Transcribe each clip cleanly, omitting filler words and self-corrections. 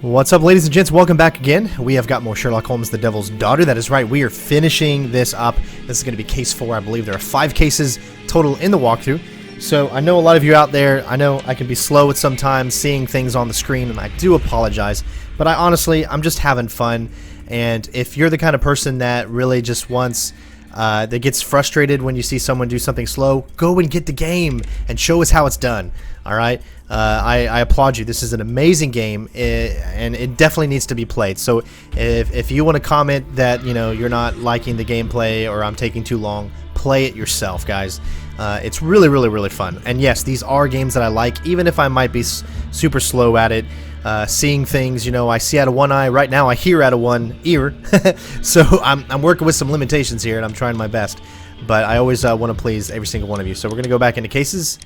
What's up, ladies and gents? Welcome back again. We have got more Sherlock Holmes, the Devil's Daughter. That is right, we are finishing this up. This is going to be case 4, I believe. There are 5 cases total in the walkthrough. So I know a lot of you out there, I know I can be slow at sometimes seeing things on the screen, and I do apologize. But I'm just having fun. And if you're the kind of person that really just wants, that gets frustrated when you see someone do something slow, go and get the game and show us how it's done. Alright? I applaud you. This is an amazing game, and it definitely needs to be played. So if you want to comment that you're not liking the gameplay or I'm taking too long, play it yourself, guys. It's really fun. And yes, these are games that I like, even if I might be super slow at it. Seeing things, I see out of one eye. Right now I hear out of one ear. So I'm working with some limitations here, and I'm trying my best. But I always want to please every single one of you. So we're going to go back into cases.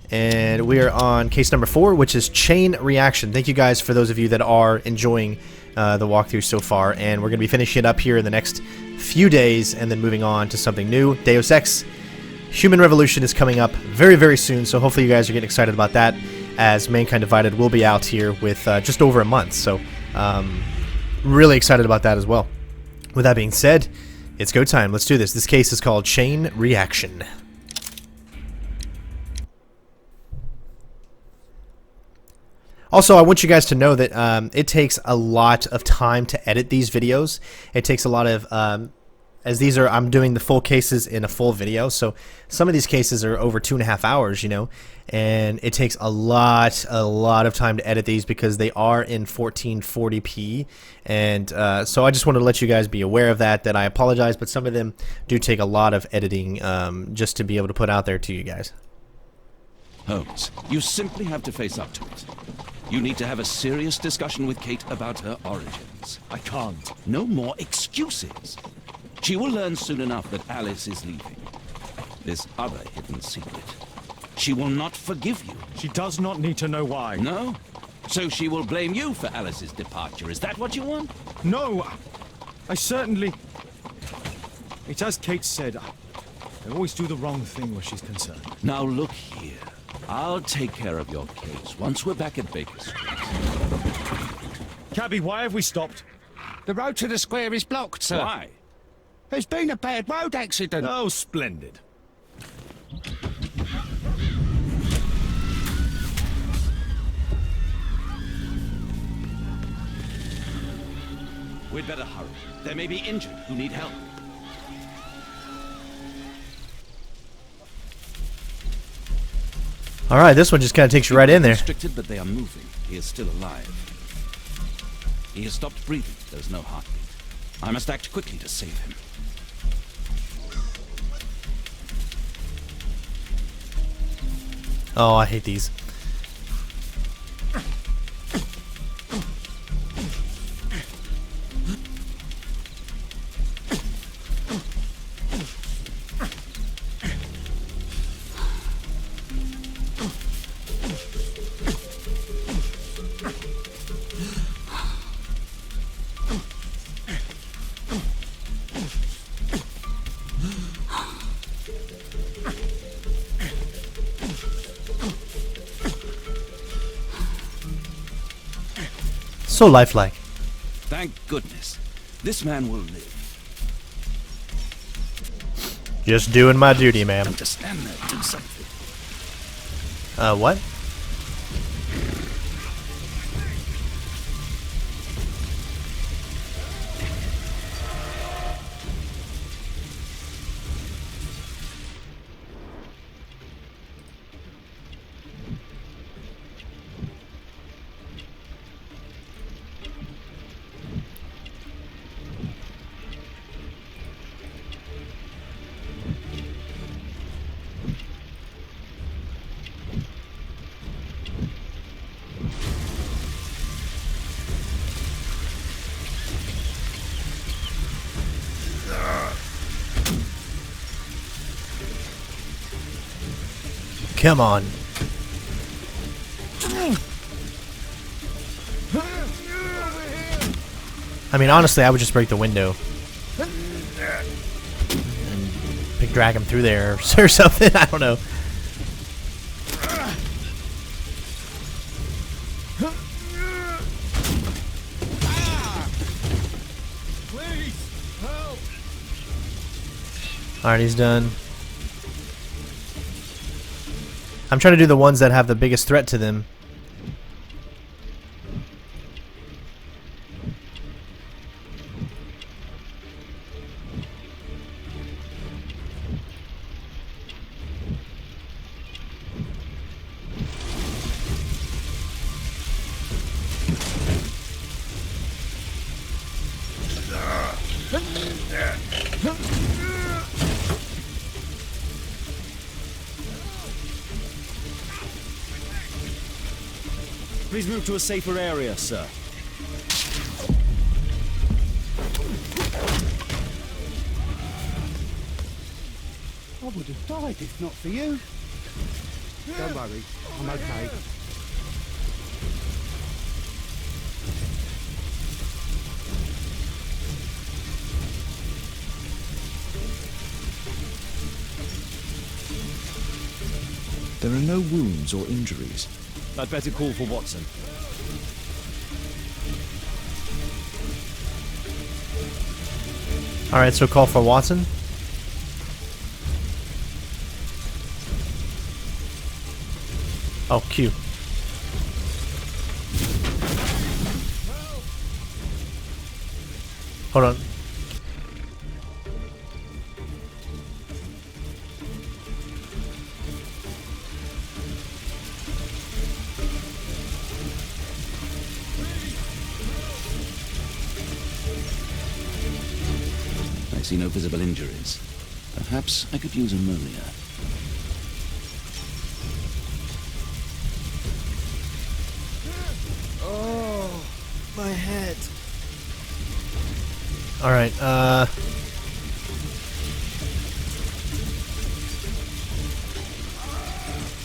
And we are on case number 4, which is Chain Reaction. Thank you guys for those of you that are enjoying the walkthrough so far. And we're going to be finishing it up here in the next few days and then moving on to something new. Deus Ex Human Revolution is coming up very soon, so hopefully you guys are getting excited about that, as Mankind Divided will be out here with just over a month. So really excited about that as well. With that being said, it's go time. Let's do this. This case is called Chain Reaction. Also, I want you guys to know that it takes a lot of time to edit these videos. It takes a lot of, as these are, I'm doing the full cases in a full video, so some of these cases are over 2.5 hours, and it takes a lot of time to edit these because they are in 1440p, and so I just wanted to let you guys be aware of that I apologize, but some of them do take a lot of editing just to be able to put out there to you guys. Holmes, you simply have to face up to it. You need to have a serious discussion with Kate about her origins. I can't. No more excuses. She will learn soon enough that Alice is leaving. This other hidden secret. She will not forgive you. She does not need to know why. No? So she will blame you for Alice's departure. Is that what you want? No, I certainly... It's as Kate said, I always do the wrong thing where she's concerned. Now look here. I'll take care of your case once we're back at Baker Street. Cabby, why have we stopped? The road to the square is blocked, sir. Why? There's been a bad road accident. Oh, splendid. We'd better hurry. There may be injured who need help. Alright, this one just kind of takes you right in there. Restricted, but they are moving. He is still alive. He has stopped breathing. There's no heartbeat. I must act quickly to save him. Oh, I hate these. So lifelike. Thank goodness. This man will live. Just doing my duty, ma'am. Just stand there, do something. What? Come on. I mean, honestly, I would just break the window. And drag him through there or something. I don't know. Alright, he's done. I'm trying to do the ones that have the biggest threat to them. Please move to a safer area, sir. I would have died if not for you. Don't worry, I'm okay. There are no wounds or injuries. I'd better call for Watson. Alright, so call for Watson. Oh, Q. Hold on. I see no visible injuries. Perhaps I could use ammonia. Oh, my head. Alright,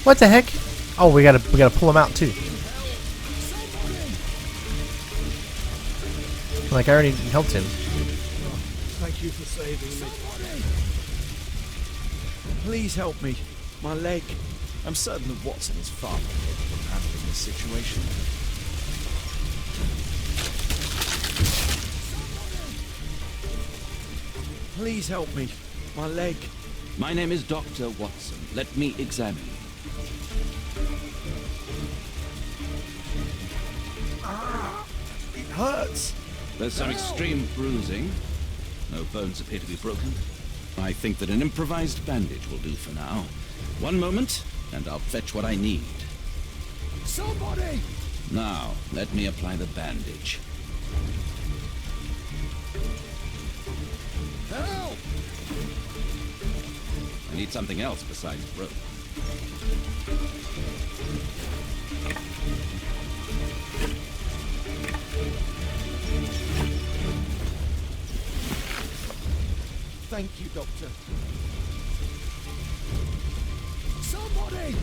what the heck? Oh, we gotta pull him out too. Like, I already helped him. Thank you for saving me. Please help me. My leg. I'm certain that Watson is far more capable of handling this situation. Please help me. My leg. My name is Dr. Watson. Let me examine you. It hurts. There's some extreme bruising. No bones appear to be broken. I think that an improvised bandage will do for now. One moment, and I'll fetch what I need. Somebody! Now, let me apply the bandage. Help! I need something else besides rope. Thank you, Doctor. Somebody!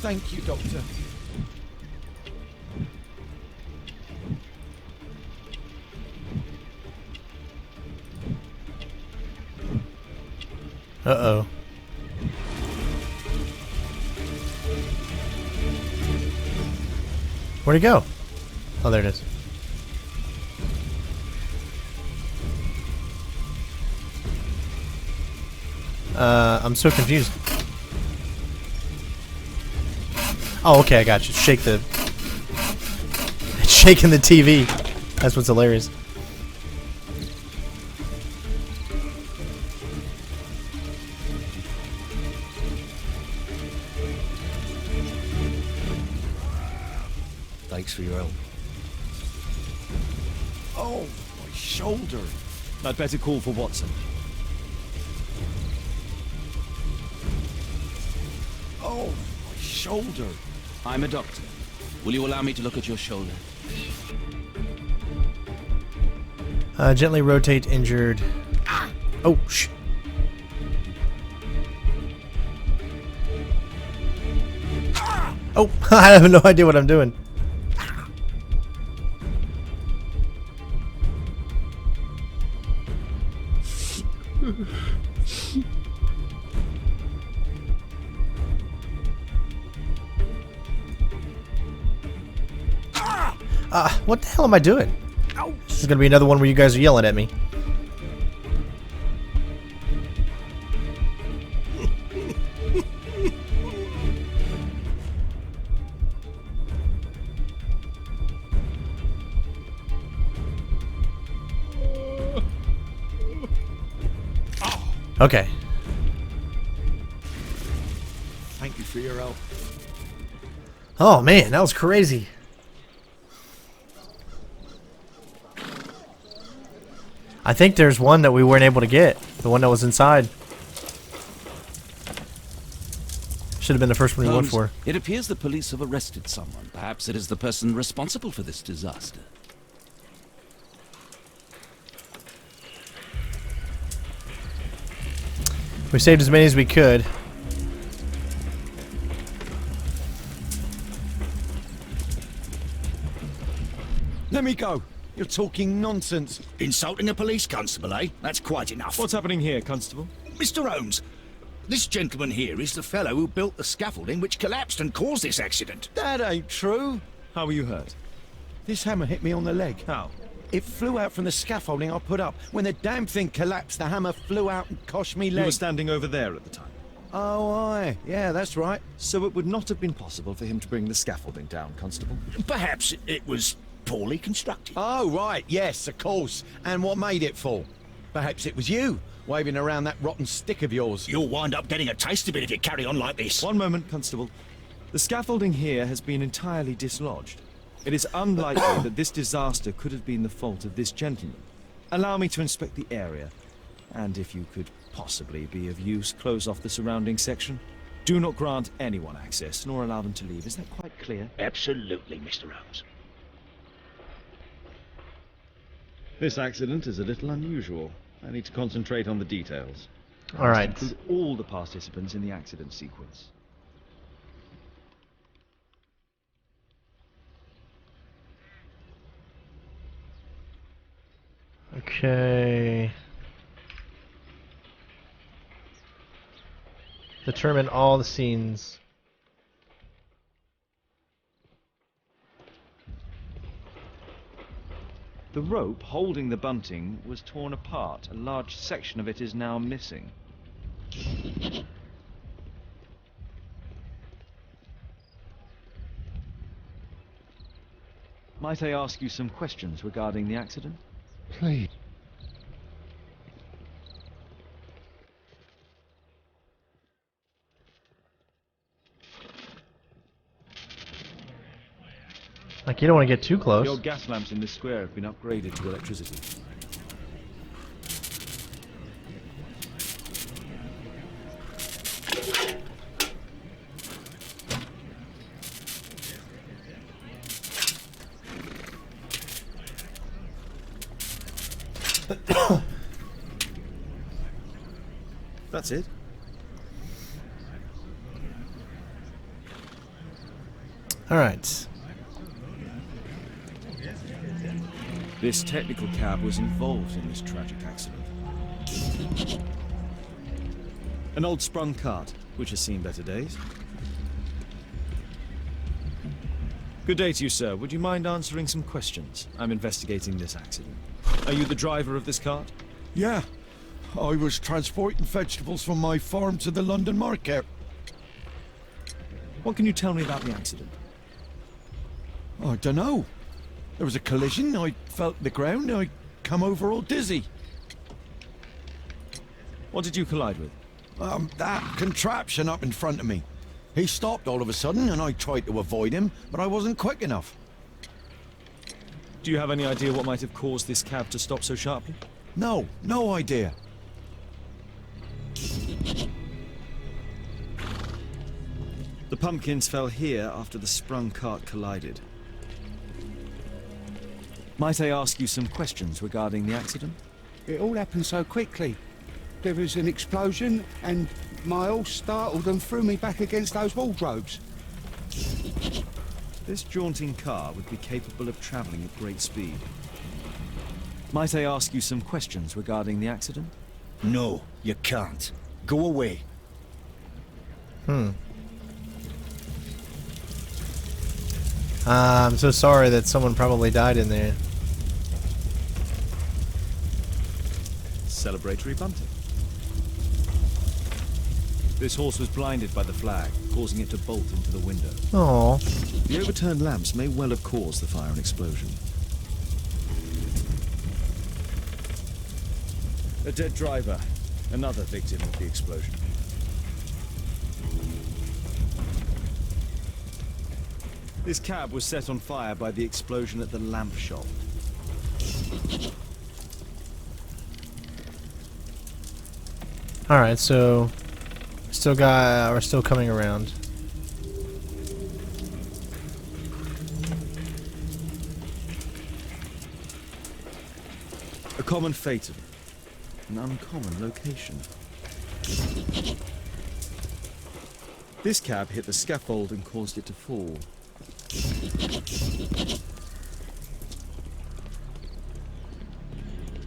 Thank you, Doctor. Uh-oh. Where'd he go? Oh, there it is. I'm so confused. Oh, okay, I got you. Shake the... It's shaking the TV. That's what's hilarious. Thanks for your help. Oh, my shoulder. I'd better call for Watson. Oh, my shoulder. I'm a doctor. Will you allow me to look at your shoulder? Gently rotate injured. Oh, shh. Oh, I have no idea what I'm doing. What the hell am I doing? This is gonna be another one where you guys are yelling at me. Okay. Thank you for your help. Oh man, that was crazy. I think there's one that we weren't able to get. The one that was inside. Should have been the first one we went for. It appears the police have arrested someone. Perhaps it is the person responsible for this disaster. We saved as many as we could. Let me go. You're talking nonsense. Insulting a police constable, eh? That's quite enough. What's happening here, Constable? Mr. Holmes, this gentleman here is the fellow who built the scaffolding which collapsed and caused this accident. That ain't true. How were you hurt? This hammer hit me on the leg. How? It flew out from the scaffolding I put up. When the damn thing collapsed, the hammer flew out and cost me You leg. were standing over there at the time. Oh, aye. Yeah, that's right. So it would not have been possible for him to bring the scaffolding down, Constable. Perhaps it was poorly constructed. Oh, right. Yes, of course. And what made it fall? Perhaps it was you, waving around that rotten stick of yours. You'll wind up getting a taste of it if you carry on like this. One moment, Constable. The scaffolding here has been entirely dislodged. It is unlikely that this disaster could have been the fault of this gentleman. Allow me to inspect the area, and if you could possibly be of use, close off the surrounding section. Do not grant anyone access, nor allow them to leave. Is that quite clear? Absolutely, Mr. Holmes. This accident is a little unusual. I need to concentrate on the details. All right. Include all the participants in the accident sequence. Okay. Determine all the scenes. The rope holding the bunting was torn apart. A large section of it is now missing. Might I ask you some questions regarding the accident? Please. Like, you don't want to get too close. The old gas lamps in this square have been upgraded to electricity. That's it. All right. This technical cab was involved in this tragic accident. An old sprung cart, which has seen better days. Good day to you, sir. Would you mind answering some questions? I'm investigating this accident. Are you the driver of this cart? Yeah, I was transporting vegetables from my farm to the London market. What can you tell me about the accident? I don't know. There was a collision, I felt the ground, I come over all dizzy. What did you collide with? That contraption up in front of me. He stopped all of a sudden and I tried to avoid him, but I wasn't quick enough. Do you have any idea what might have caused this cab to stop so sharply? No, no idea. The pumpkins fell here after the sprung cart collided. Might I ask you some questions regarding the accident? It all happened so quickly. There was an explosion, and my horse startled and threw me back against those wardrobes. This jaunting car would be capable of travelling at great speed. Might I ask you some questions regarding the accident? No, you can't. Go away. I'm so sorry that someone probably died in there. celebratory bunting. This horse was blinded by the flag, causing it to bolt into the window. Oh. The overturned lamps may well have caused the fire and explosion. A dead driver, another victim of the explosion. This cab was set on fire by the explosion at the lamp shop. Alright, so we're still coming around. A common fatal. An uncommon location. This cab hit the scaffold and caused it to fall.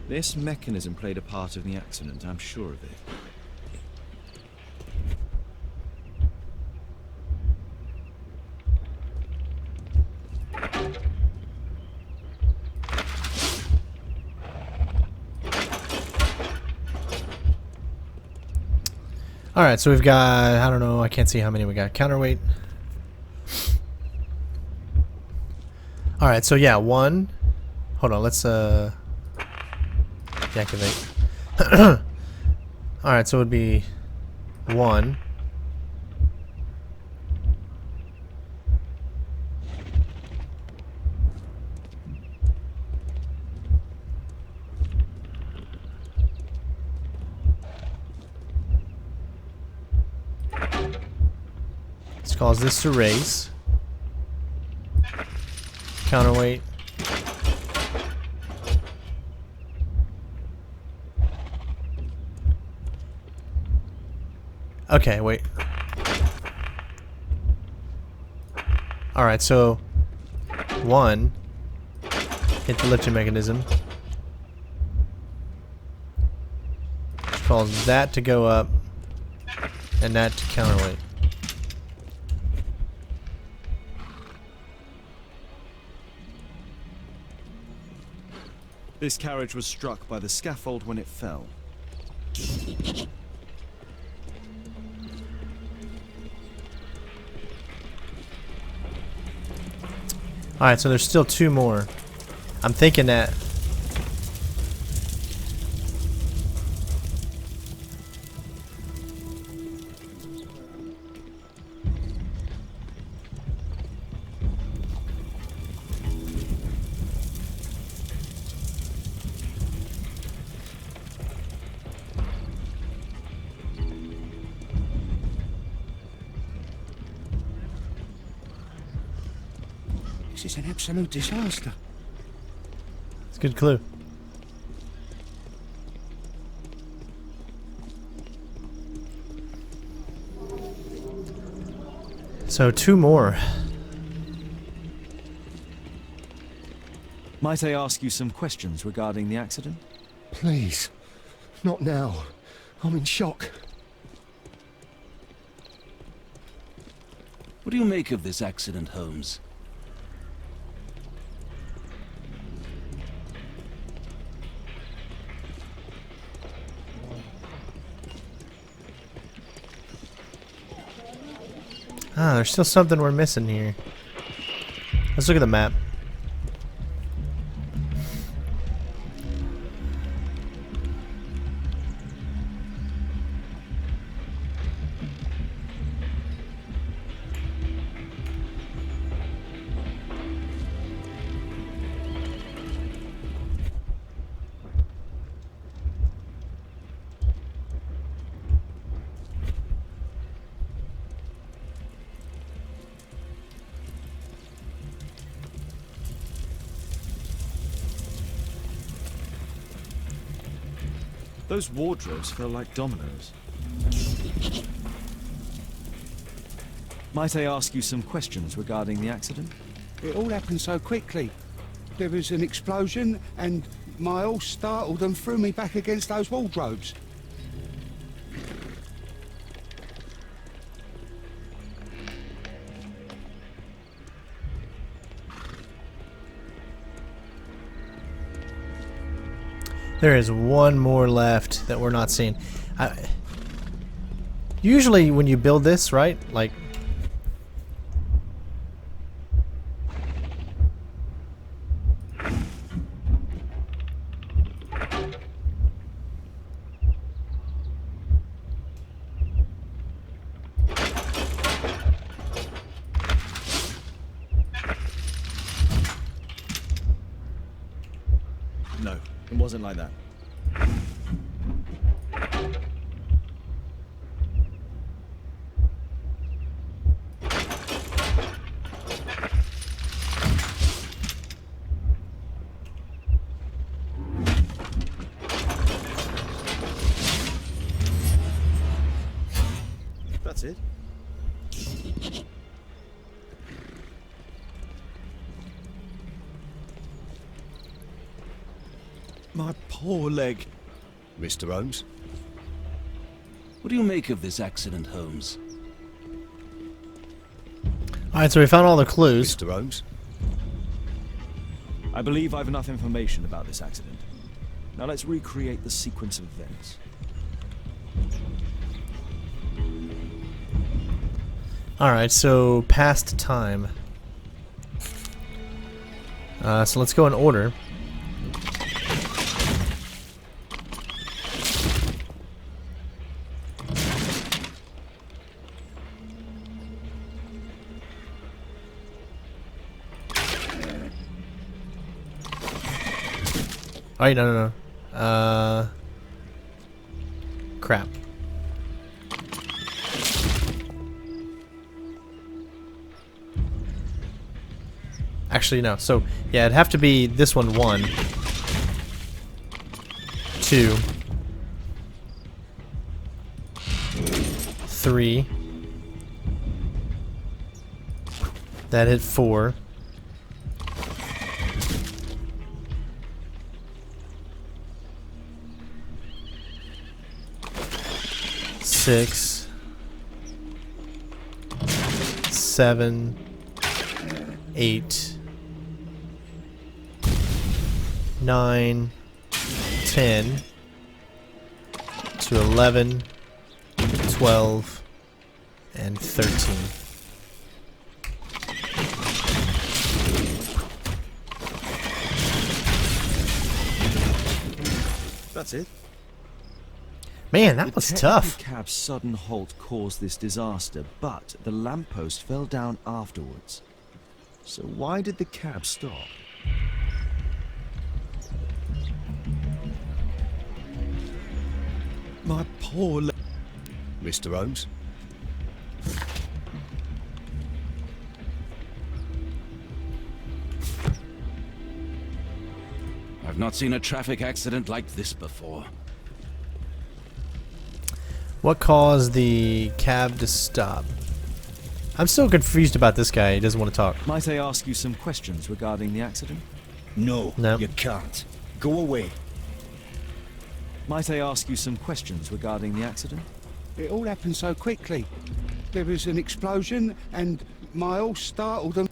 This mechanism played a part in the accident, I'm sure of it. Alright, so we've got, I don't know, I can't see how many we got. Counterweight. Alright, so yeah, one. Hold on, let's deactivate. Alright, so it would be one. Let's cause this to race. Counterweight. Okay, wait. Alright, so one, hit the lifting mechanism. Let's cause that to go up and that to counterweight. This carriage was struck by the scaffold when it fell. Alright, so there's still two more. I'm thinking that... This is an absolute disaster. It's a good clue. So two more. Might I ask you some questions regarding the accident? Please. Not now. I'm in shock. What do you make of this accident, Holmes? Ah, there's still something we're missing here. Let's look at the map. Those wardrobes fell like dominoes. Might I ask you some questions regarding the accident? It all happened so quickly. There was an explosion and my horse startled and threw me back against those wardrobes. There is one more left that we're not seeing. Usually when you build this, right, like... No, it wasn't like that. That's it. My poor leg. Mr. Holmes? What do you make of this accident, Holmes? Alright, so we found all the clues. Mr. Holmes? I believe I've enough information about this accident. Now let's recreate the sequence of events. Alright, so past time. So let's go in order. Oh, no. Crap. Actually, no. So, yeah, it'd have to be this one 1, 2, 3. That hit 4. 6, 7, 8, 9, 10 to 11, 12, and 13. That's it. Man, that was tough. The cab's sudden halt caused this disaster, but the lamppost fell down afterwards. So why did the cab stop? My poor Mr. Holmes? I've not seen a traffic accident like this before. What caused the cab to stop? I'm still confused about this guy. He doesn't want to talk. Might I ask you some questions regarding the accident? No, No. you can't. Go away. Might I ask you some questions regarding the accident? It all happened so quickly. There was an explosion and my horse startled and...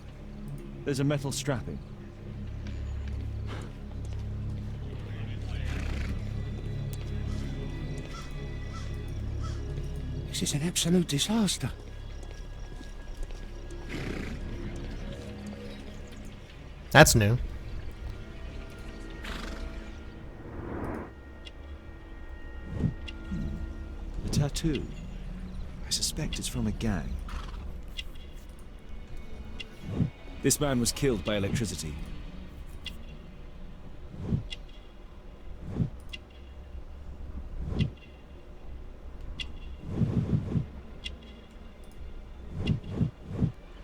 There's a metal strapping. This is an absolute disaster. That's new. The tattoo. I suspect it's from a gang. This man was killed by electricity.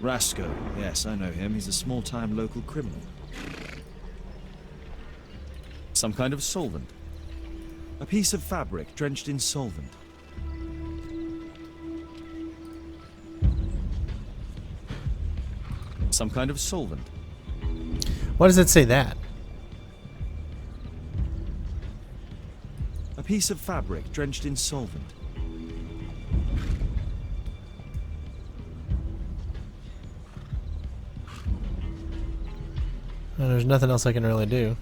Rasco. Yes, I know him. He's a small-time local criminal. Some kind of solvent. A piece of fabric drenched in solvent. Some kind of solvent. Why does it say that? A piece of fabric drenched in solvent. Well, there's nothing else I can really do.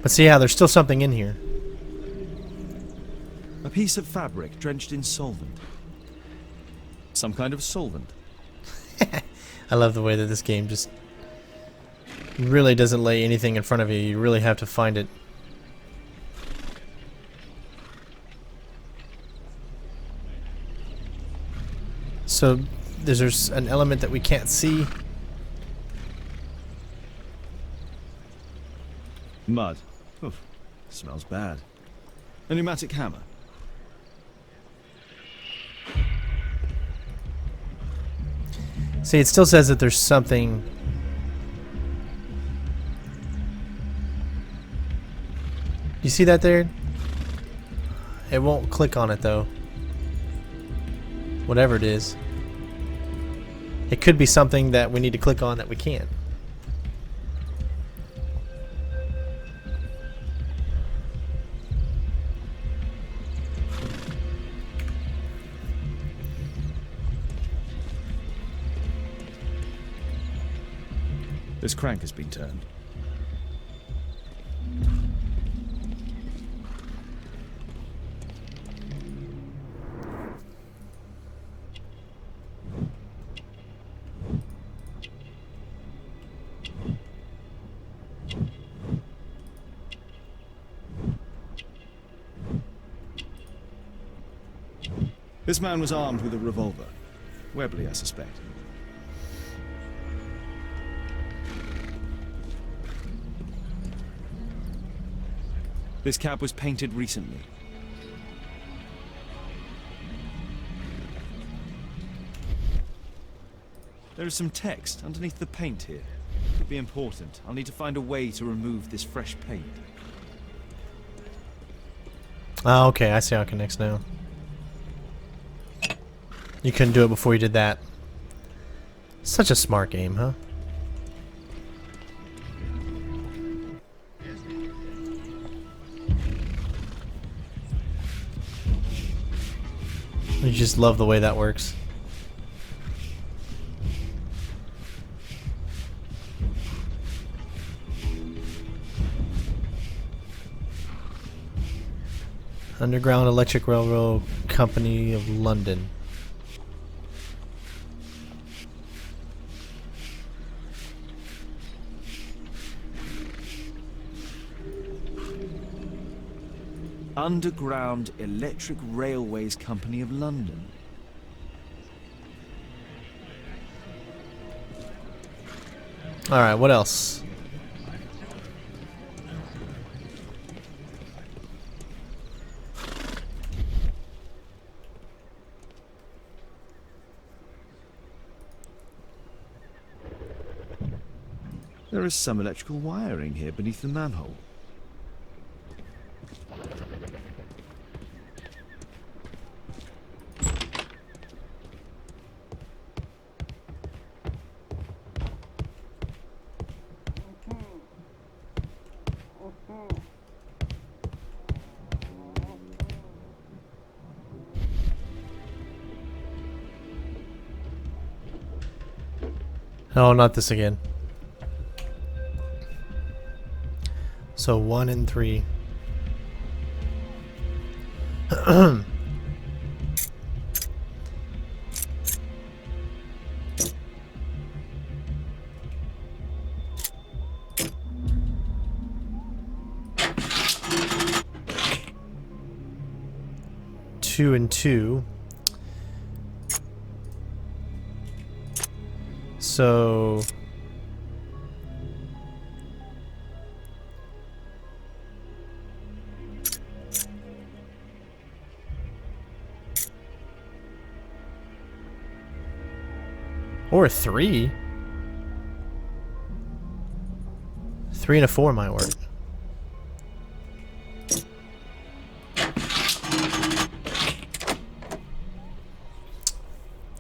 But see, yeah, there's still something in here. A piece of fabric drenched in solvent. Some kind of solvent. I love the way that this game just really doesn't lay anything in front of you. You really have to find it. So there's an element that we can't see. Mud. Oof, smells bad. A pneumatic hammer. See, it still says that there's something. You see that there? It won't click on it though. Whatever it is. It could be something that we need to click on that we can't. This crank has been turned. This man was armed with a revolver. Webley, I suspect. This cab was painted recently. There is some text underneath the paint here. Could be important. I'll need to find a way to remove this fresh paint. Oh, okay, I see how it connects now. You couldn't do it before you did that. Such a smart game, huh? I just love the way that works. Underground Electric Railroad Company of London. Underground Electric Railways Company of London. Alright, what else? There is some electrical wiring here beneath the manhole. Oh, not this again. So 1 and 3. Two and 2. So or 3. 3 and a 4 might work.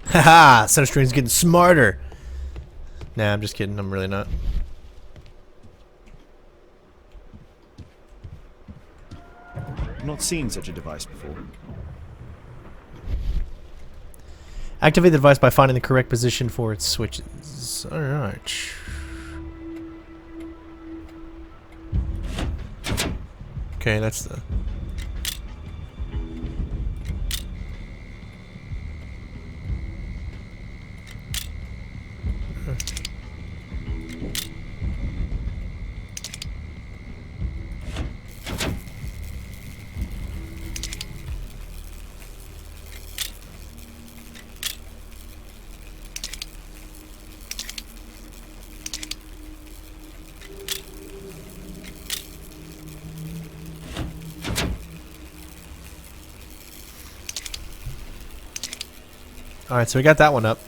Haha, center string's getting smarter. Nah, I'm just kidding. I'm really not. I've not seen such a device before. Activate the device by finding the correct position for its switches. Alright. Okay, that's the... Alright, so we got that one up.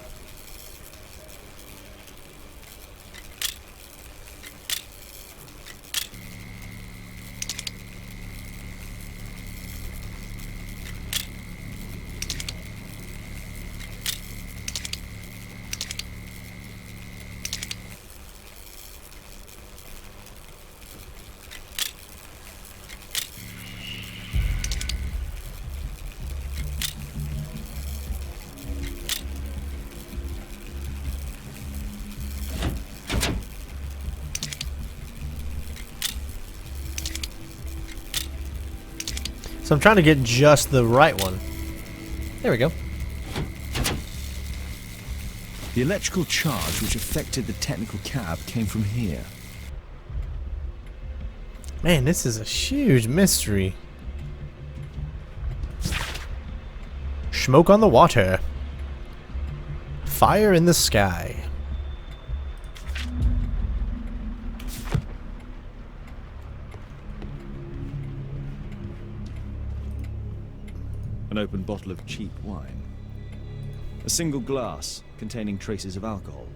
So I'm trying to get just the right one. There we go. The electrical charge which affected the technical cab came from here. Man, this is a huge mystery. Smoke on the water. Fire in the sky. An open bottle of cheap wine. A single glass containing traces of alcohol.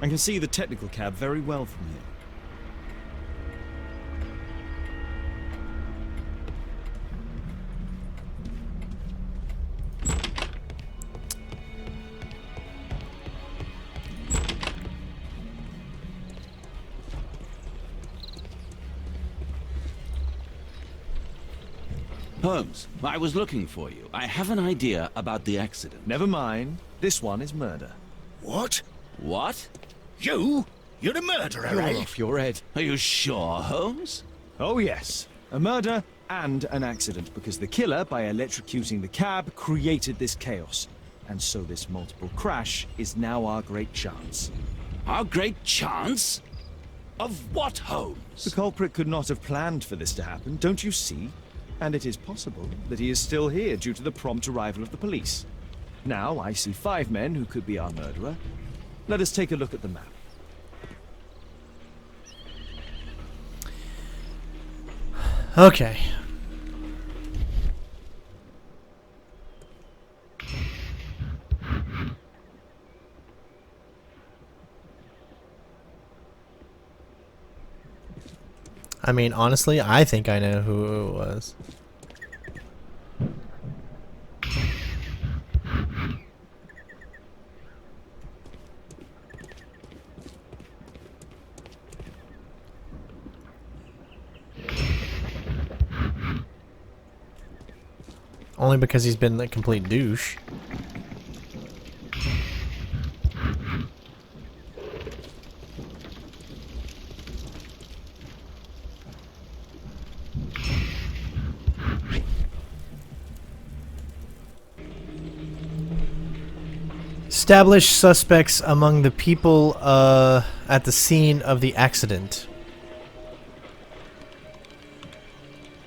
I can see the technical cab very well from here. Holmes, I was looking for you. I have an idea about the accident. Never mind. This one is murder. What? What? You? You're the murderer, You're eh? off your head. Are you sure, Holmes? Oh yes. A murder and an accident, because the killer, by electrocuting the cab, created this chaos. And so this multiple crash is now our great chance. Our great chance? Of what, Holmes? The culprit could not have planned for this to happen, don't you see? And it is possible that he is still here due to the prompt arrival of the police. Now I see 5 men who could be our murderer. Let us take a look at the map. Okay. I mean, honestly, I think I know who it was. Only because he's been a complete douche. Establish suspects among the people at the scene of the accident.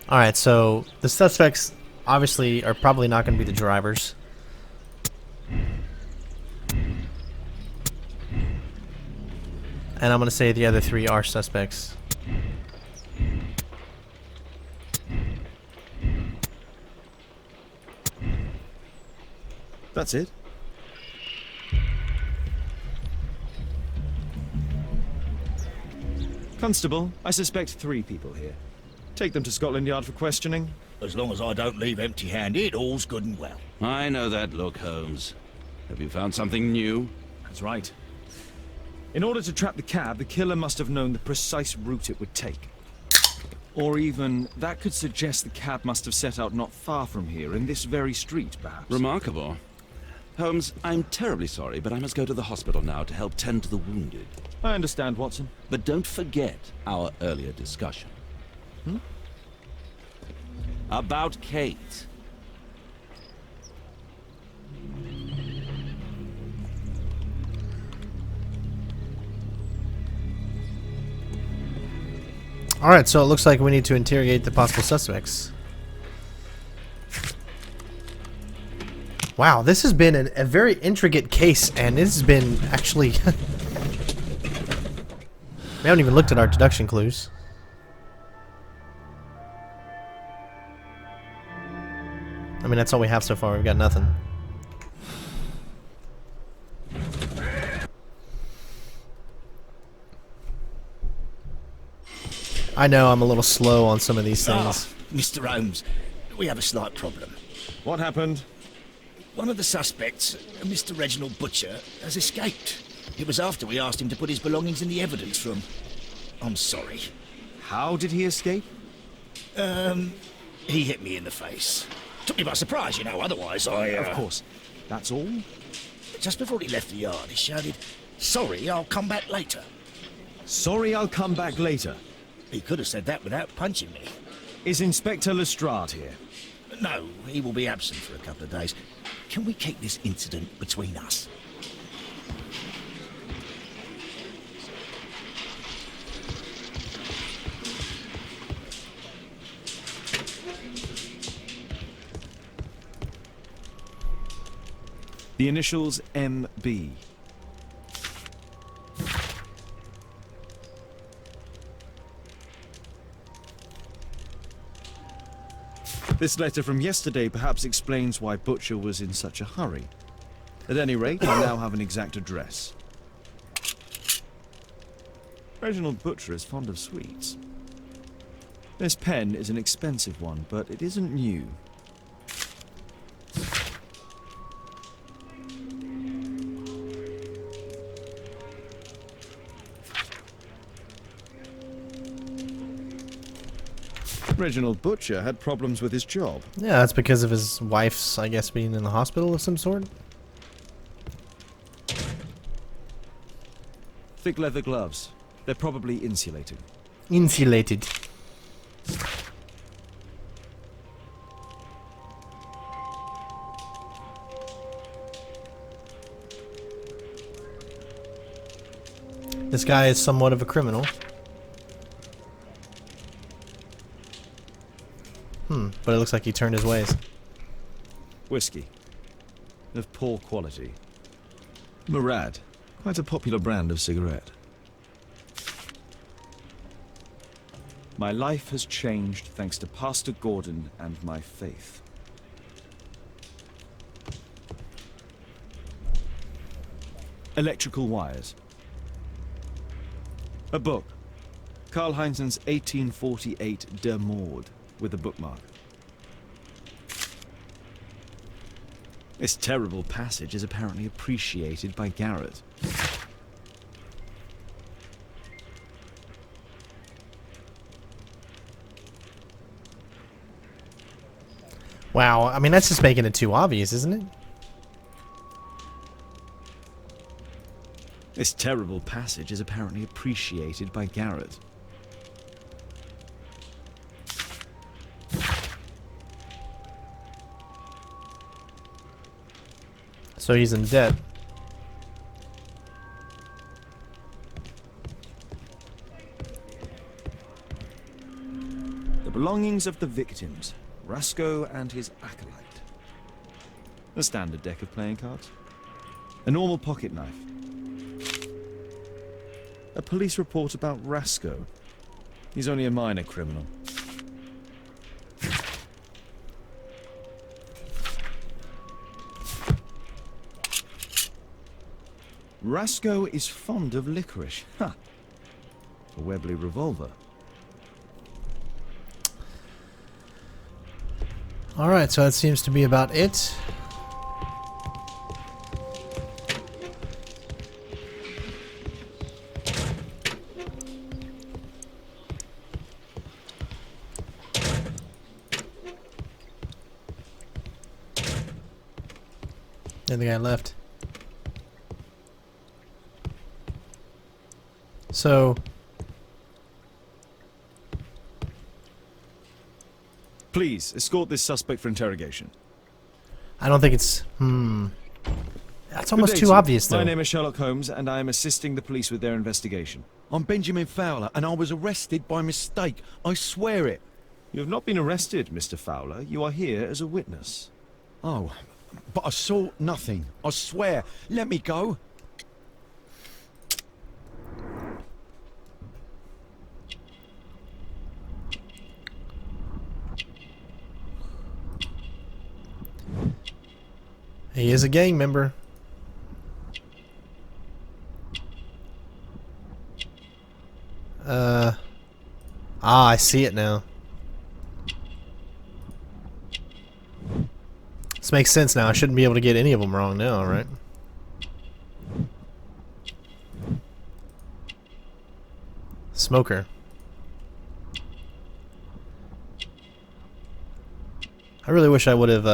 Alright, so the suspects obviously are probably not going to be the drivers. And I'm going to say the other 3 are suspects. That's it. Constable, I suspect 3 people here. Take them to Scotland Yard for questioning. As long as I don't leave empty-handed, all's good and well. I know that look, Holmes. Have you found something new? That's right. In order to trap the cab, the killer must have known the precise route it would take. Or even, that could suggest the cab must have set out not far from here, in this very street, perhaps. Remarkable. Holmes, I'm terribly sorry, but I must go to the hospital now to help tend to the wounded. I understand, Watson. But don't forget our earlier discussion. About Kate. Alright, so it looks like we need to interrogate the possible suspects. Wow, this has been a very intricate case, and this has been actually... We haven't even looked at our deduction clues. I mean, that's all we have so far. We've got nothing. I know I'm a little slow on some of these things. Mr. Holmes, we have a slight problem. What happened? One of the suspects, Mr. Reginald Butcher, has escaped. It was after we asked him to put his belongings in the evidence room. I'm sorry. How did he escape? He hit me in the face. Took me by surprise, you know, otherwise I... Of course. That's all? Just before he left the yard, he shouted, "Sorry, I'll come back later." Sorry, I'll come back later. He could have said that without punching me. Is Inspector Lestrade here? No, he will be absent for a couple of days. Can we keep this incident between us? The initials MB. This letter from yesterday perhaps explains why Butcher was in such a hurry. At any rate, I now have an exact address. Reginald Butcher is fond of sweets. This pen is an expensive one, but it isn't new. Reginald Butcher had problems with his job. Yeah, that's because of his wife's, I guess, being in the hospital of some sort. Thick leather gloves. They're probably insulated. Insulated. This guy is somewhat of a criminal. But it looks like he turned his ways. Whiskey. Of poor quality. Murad. Quite a popular brand of cigarette. My life has changed thanks to Pastor Gordon and my faith. Electrical wires. A book. Karl Heinzen's 1848 Der Mord, with a bookmark. This terrible passage is apparently appreciated by Garrett. Wow, I mean, that's just making it too obvious, isn't it? This terrible passage is apparently appreciated by Garrett. So he's in debt. The belongings of the victims, Rasco and his acolyte. A standard deck of playing cards. A normal pocket knife. A police report about Rasco. He's only a minor criminal. Rasco is fond of licorice. Ha! A Webley revolver. Alright, so that seems to be about it. And the guy left. So... Please, escort this suspect for interrogation. I don't think it's... That's almost Good day too to you. obvious, though. My name is Sherlock Holmes, and I am assisting the police with their investigation. I'm Benjamin Fowler, and I was arrested by mistake. I swear it. You have not been arrested, Mr. Fowler. You are here as a witness. Oh, but I saw nothing. I swear. Let me go. He is a gang member. I see it now. This makes sense now. I shouldn't be able to get any of them wrong now, right? Smoker. I really wish I would have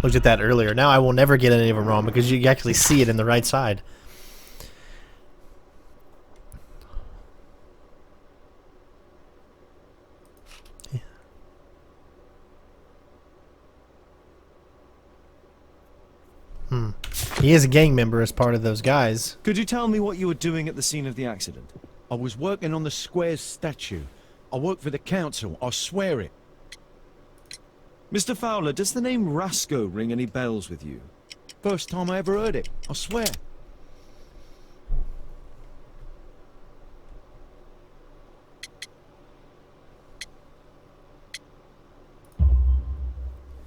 looked at that earlier. Now I will never get any of them wrong because you actually see it in the right side. He is a gang member as part of those guys. Could you tell me what you were doing at the scene of the accident? I was working on the square's statue. I work for the council. I swear it. Mr. Fowler, does the name Rasco ring any bells with you? First time I ever heard it. I swear.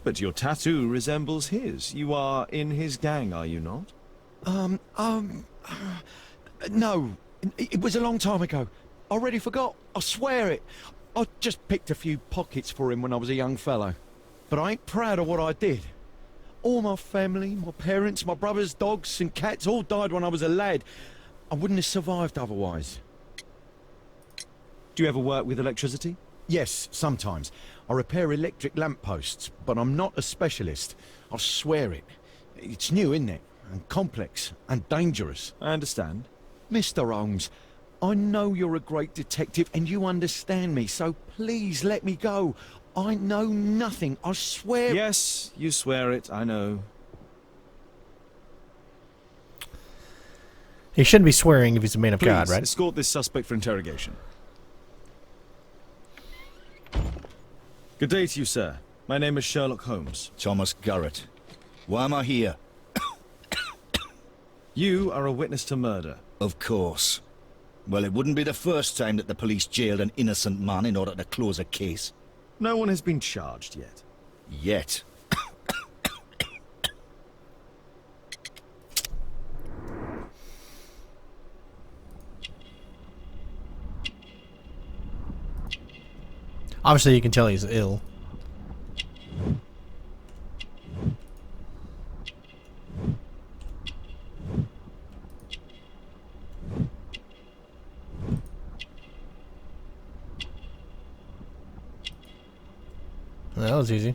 But your tattoo resembles his. You are in his gang, are you not? No. It was a long time ago. I already forgot. I swear it. I just picked a few pockets for him when I was a young fellow. But I ain't proud of what I did. All my family, my parents, my brothers, dogs and cats all died when I was a lad. I wouldn't have survived otherwise. Do you ever work with electricity? Yes, sometimes. I repair electric lampposts, but I'm not a specialist. I swear it. It's new, isn't it? And complex and dangerous. I understand. Mr. Holmes, I know you're a great detective and you understand me, so please let me go. I know nothing, I swear. Yes, you swear it, I know. He shouldn't be swearing if he's a man of Please, God, right? escort this suspect for interrogation. Good day to you, sir. My name is Sherlock Holmes. Thomas Garrett. Why am I here? You are a witness to murder. Of course. Well, it wouldn't be the first time that the police jailed an innocent man in order to close a case. No one has been charged yet. Yet. Obviously, you can tell he's ill. That was easy.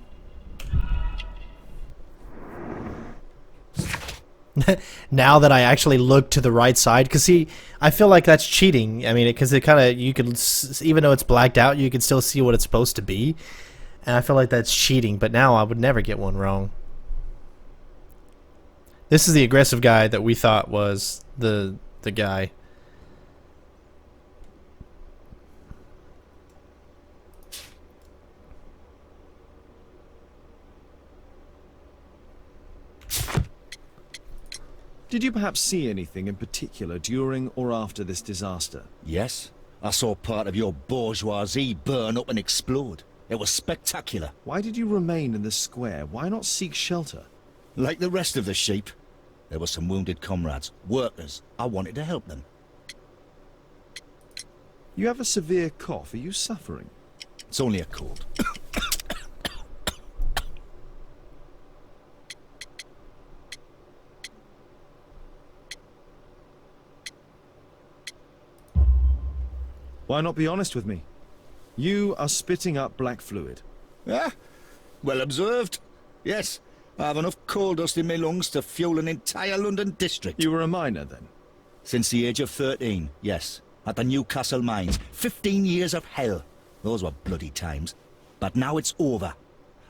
Now that I actually look to the right side, because see, I feel like that's cheating. I mean, because it kind of, you can, even though it's blacked out, you can still see what it's supposed to be. And I feel like that's cheating, but now I would never get one wrong. This is the aggressive guy that we thought was the guy. Did you perhaps see anything in particular during or after this disaster? Yes, I saw part of your bourgeoisie burn up and explode. It was spectacular. Why did you remain in the square? Why not seek shelter? Like the rest of the sheep, there were some wounded comrades, workers. I wanted to help them. You have a severe cough. Are you suffering? It's only a cold. Why not be honest with me? You are spitting up black fluid. Ah, well observed. Yes, I have enough coal dust in my lungs to fuel an entire London district. You were a miner then? Since the age of 13, yes. At the Newcastle mines. 15 years of hell. Those were bloody times. But now it's over.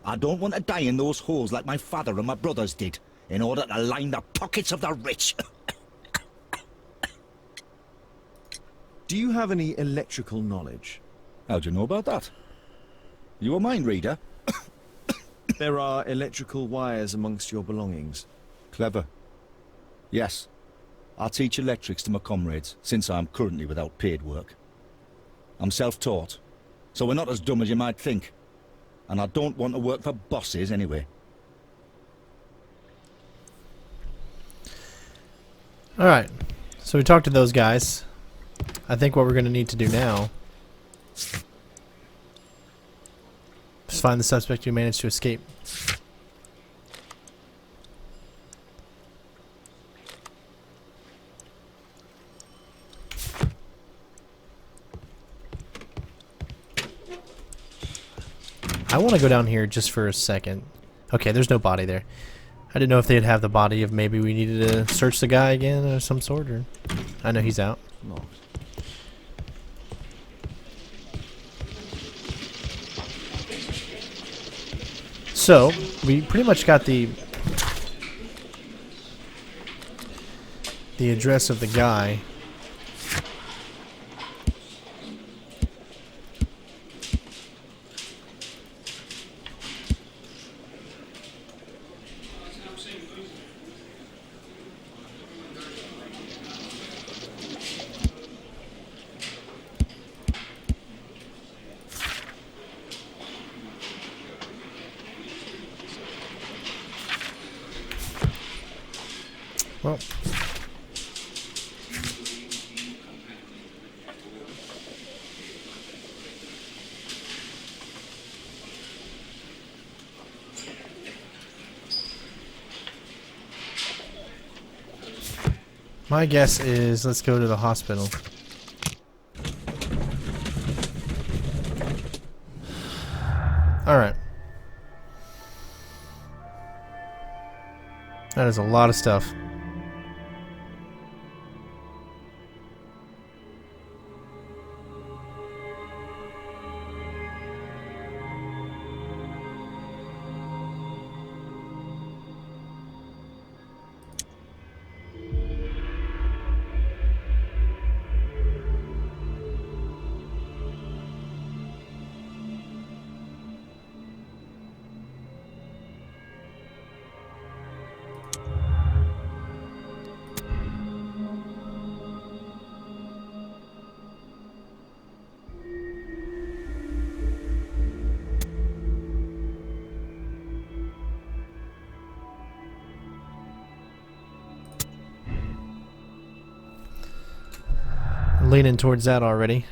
I don't want to die in those holes like my father and my brothers did, in order to line the pockets of the rich. Do you have any electrical knowledge? How do you know about that? You a mind reader? There are electrical wires amongst your belongings. Clever. Yes. I teach electrics to my comrades, since I'm currently without paid work. I'm self-taught, so we're not as dumb as you might think. And I don't want to work for bosses anyway. Alright, so we talked to those guys. I think what we're going to need to do now is find the suspect who managed to escape. I want to go down here just for a second. Okay, there's no body there. I didn't know if they'd have the body, if maybe we needed to search the guy again of some sort, or... I know he's out. Locked. So, we pretty much got the address of the guy. Well, my guess is let's go to the hospital. All right. That is a lot of stuff. Leaning towards that already.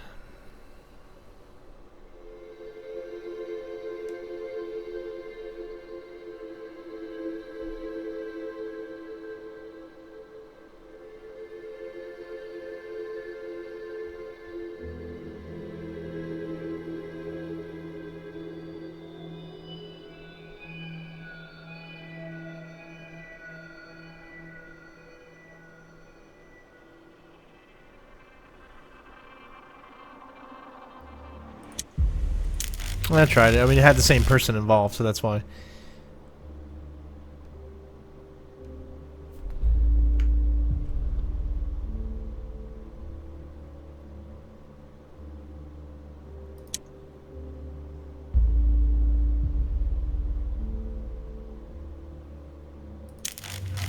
I tried it. I mean, it had the same person involved, so that's why.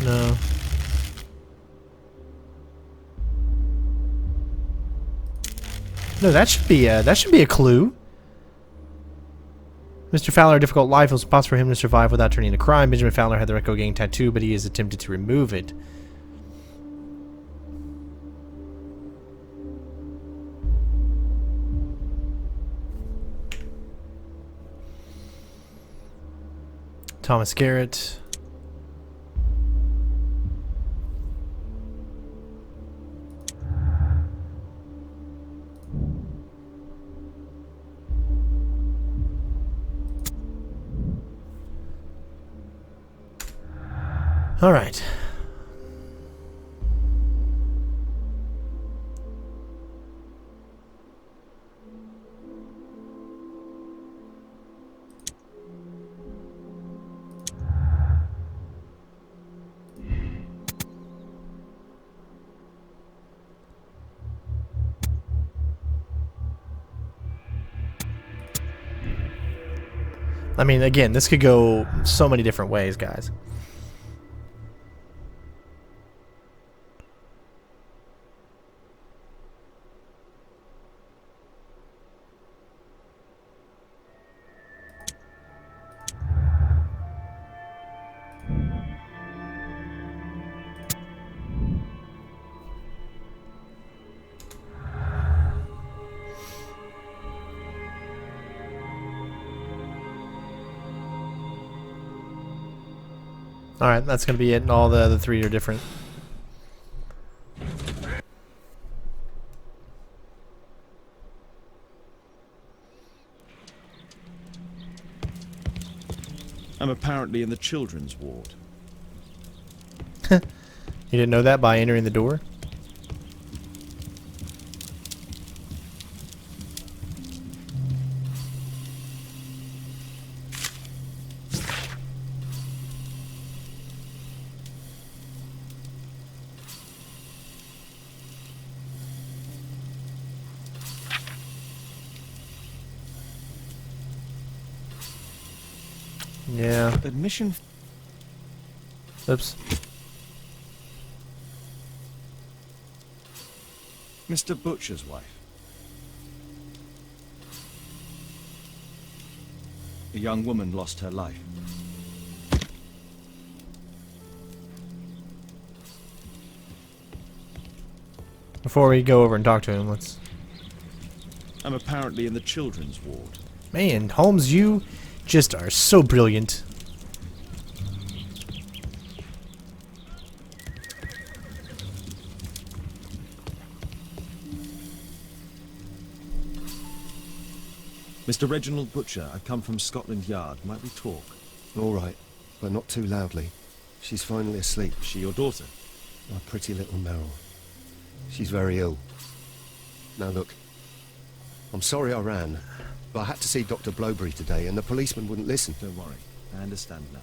No. No, that should be a clue. Mr. Fowler, a difficult life. It was possible for him to survive without turning to crime. Benjamin Fowler had the Recco gang tattoo, but he has attempted to remove it. Thomas Garrett. All right. I mean, again, this could go so many different ways, guys. Alright, that's going to be it, and all the other three are different. I'm apparently in the children's ward. You didn't know that by entering the door? Yeah. Admission. Oops. Mr. Butcher's wife. A young woman lost her life. Before we go over and talk to him, let's... I'm apparently in the children's ward. Man, Holmes, you just are so brilliant. Mr. Reginald Butcher, I come from Scotland Yard. Might we talk? All right, but not too loudly. She's finally asleep. Is she your daughter? My pretty little Meryl. She's very ill. Now look, I'm sorry I ran, but I had to see Dr. Blowberry today, and the policeman wouldn't listen. Don't worry. I understand now.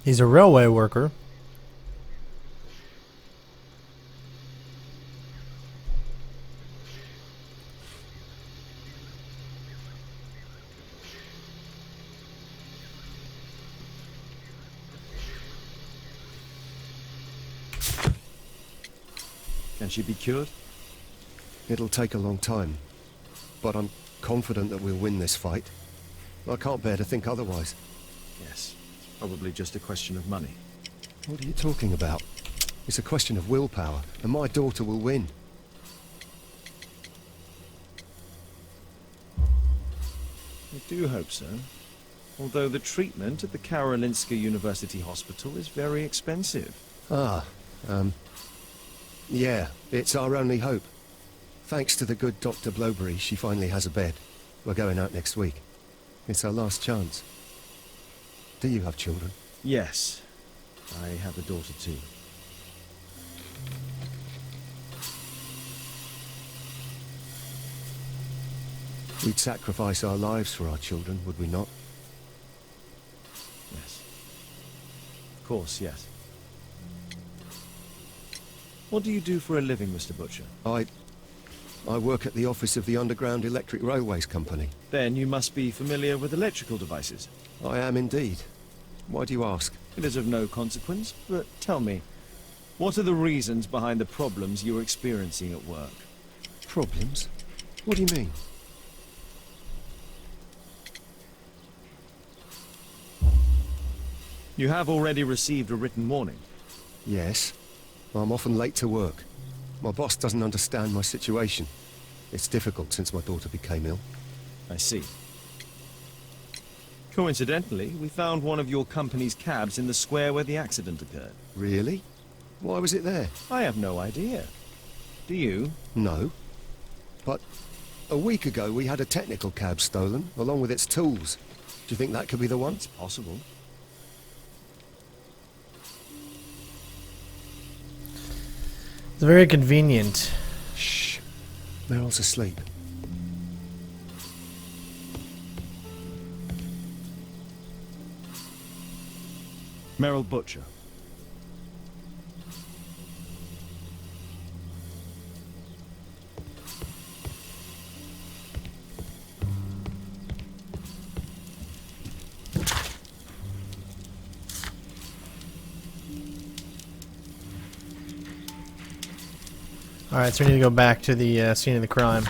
He's a railway worker. Can she be cured? It'll take a long time, but I'm confident that we'll win this fight. I can't bear to think otherwise. Yes. Probably just a question of money. What are you talking about? It's a question of willpower, and my daughter will win. I do hope so. Although the treatment at the Karolinska University Hospital is very expensive. Yeah, it's our only hope. Thanks to the good Dr. Blowberry, she finally has a bed. We're going out next week. It's our last chance. Do you have children? Yes. I have a daughter too. We'd sacrifice our lives for our children, would we not? Yes. Of course, yes. What do you do for a living, Mr. Butcher? I work at the office of the Underground Electric Railways Company. Then you must be familiar with electrical devices. I am indeed. Why do you ask? It is of no consequence, but tell me, What are the reasons behind the problems you're experiencing at work? Problems? What do you mean? You have already received a written warning. Yes. I'm often late to work. My boss doesn't understand my situation. It's difficult since my daughter became ill. I see. Coincidentally, we found one of your company's cabs in the square where the accident occurred. Really? Why was it there? I have no idea. Do you? No. But a week ago we had a technical cab stolen, along with its tools. Do you think that could be the one? It's possible. It's very convenient. Shh. Meryl's asleep. Meryl Butcher. Alright, so we need to go back to the scene of the crime.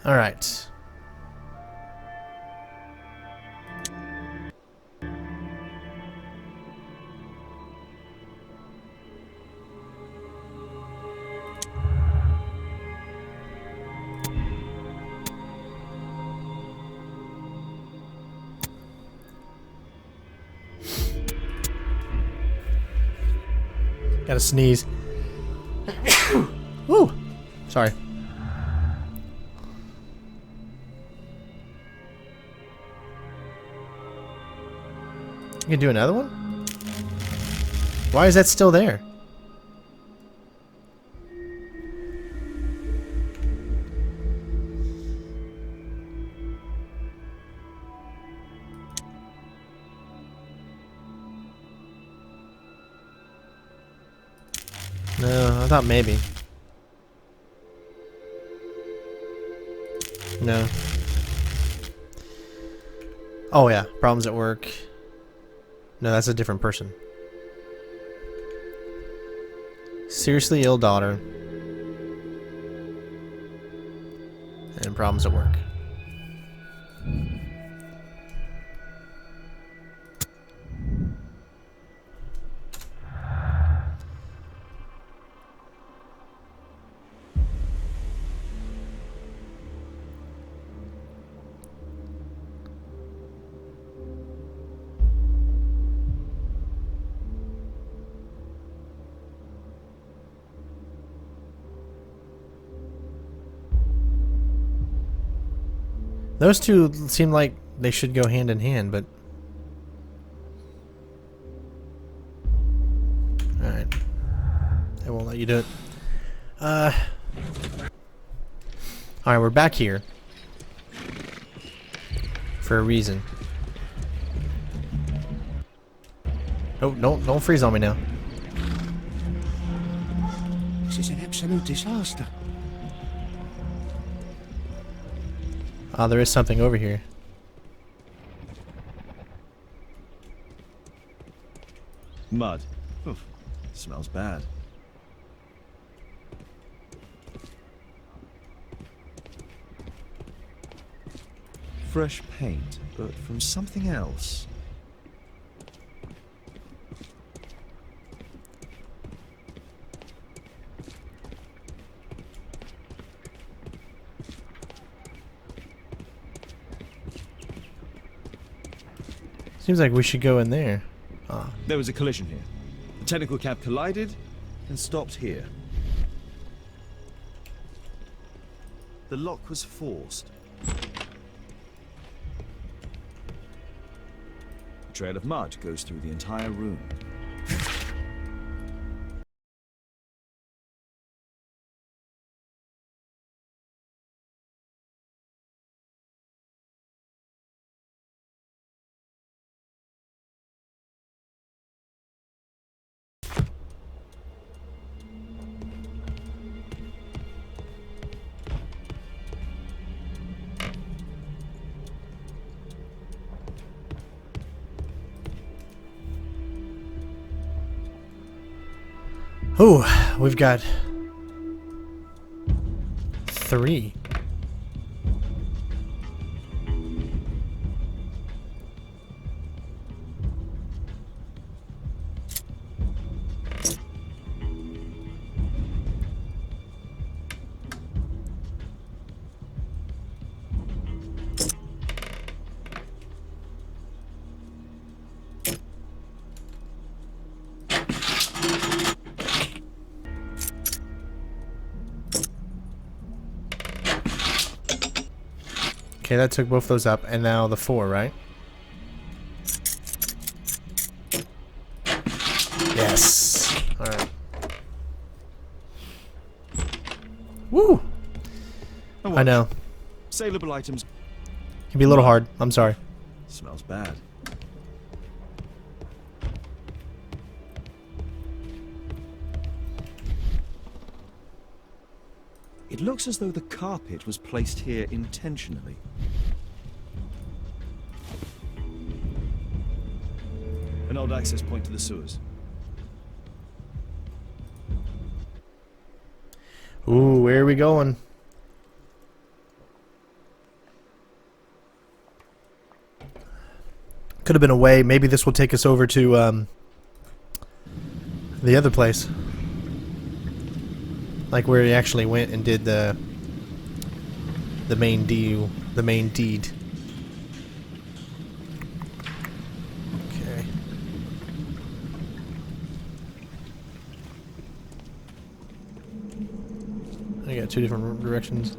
Alright. Gotta sneeze. Woo! Sorry. You can do another one? Why is that still there? No, I thought maybe. No. Oh yeah, problems at work. No, that's a different person. Seriously ill daughter. And problems at work. Those two seem like they should go hand in hand, but... Alright. They won't let you do it. Alright, we're back here. For a reason. Oh, don't freeze on me now. This is an absolute disaster. Ah, there is something over here. Mud. Oof. Smells bad. Fresh paint, but from something else. Seems like we should go in there. Ah. There was a collision here. The technical cab collided and stopped here. The lock was forced. A trail of mud goes through the entire room. Oh, we've got 3. Okay, that took both those up, and now the 4, right? Yes. Alright. Woo! I know. Saleable items. Can be a little hard. I'm sorry. Smells bad. It looks as though the carpet was placed here intentionally. An old access point to the sewers. Ooh, where are we going? Could have been a way. Maybe this will take us over to the other place. Like where he actually went and did the main deal, the main deed. Okay. I got 2 different directions.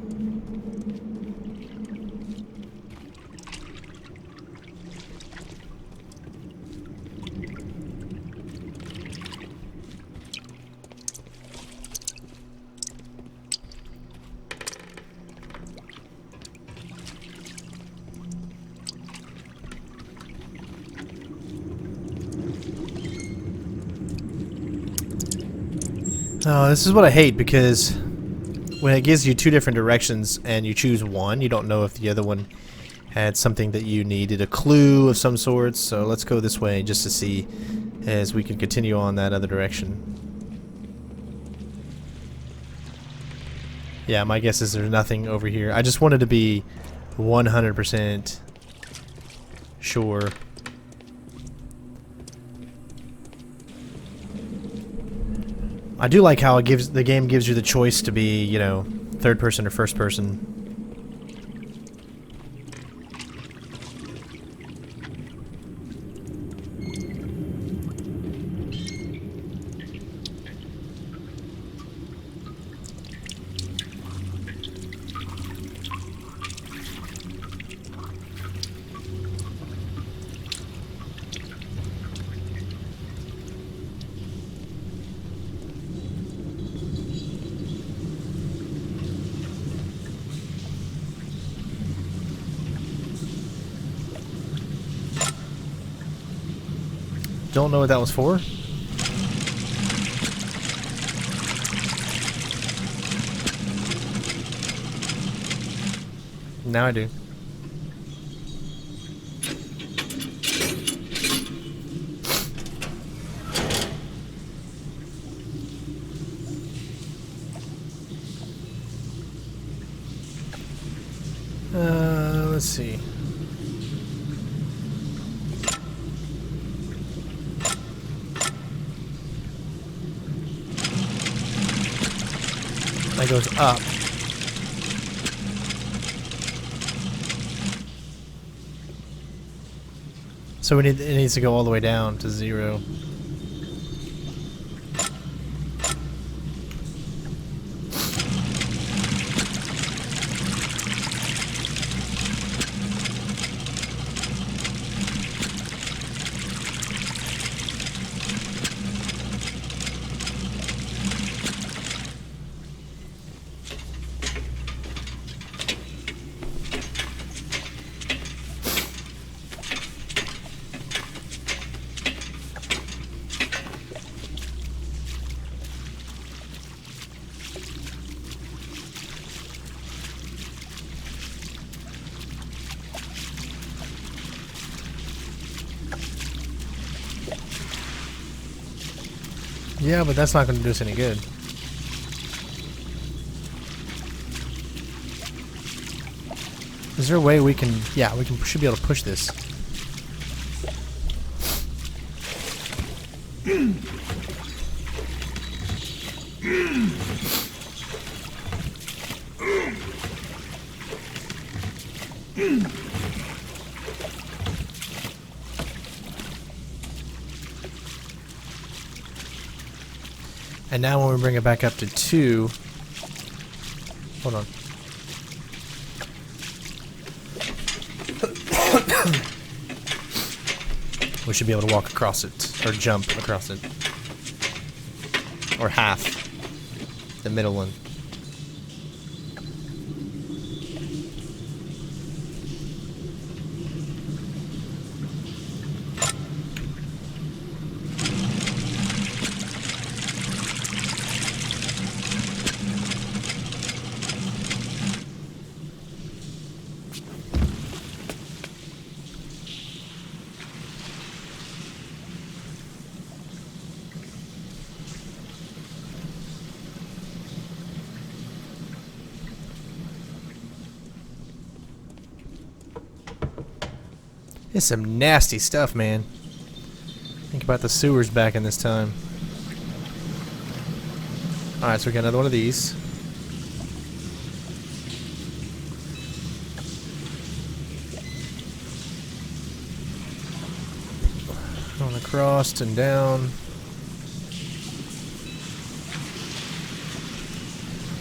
Oh, this is what I hate, because when it gives you 2 different directions and you choose one, you don't know if the other one had something that you needed, a clue of some sort. So let's go this way just to see as we can continue on that other direction. Yeah, my guess is there's nothing over here. I just wanted to be 100% sure. I do like how the game gives you the choice to be, you know, third person or first person. Don't know what that was for. Now I do. Let's see. That goes up. So it needs to go all the way down to 0. Yeah, but that's not going to do us any good. Is there a way we can... Yeah, we should be able to push this. And now when we bring it back up to 2... Hold on. We should be able to walk across it, or jump across it. Or half. The middle one. It's some nasty stuff, man. Think about the sewers back in this time. Alright, so we got another one of these. Going across and down.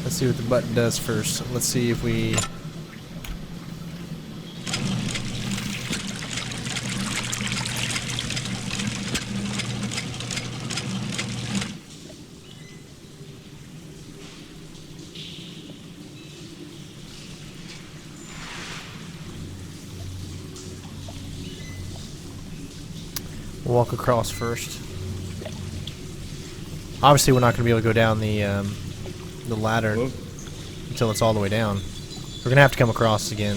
Let's see what the button does first. Let's see if we... Walk across first. Obviously, we're not going to be able to go down the ladder until it's all the way down. We're going to have to come across again.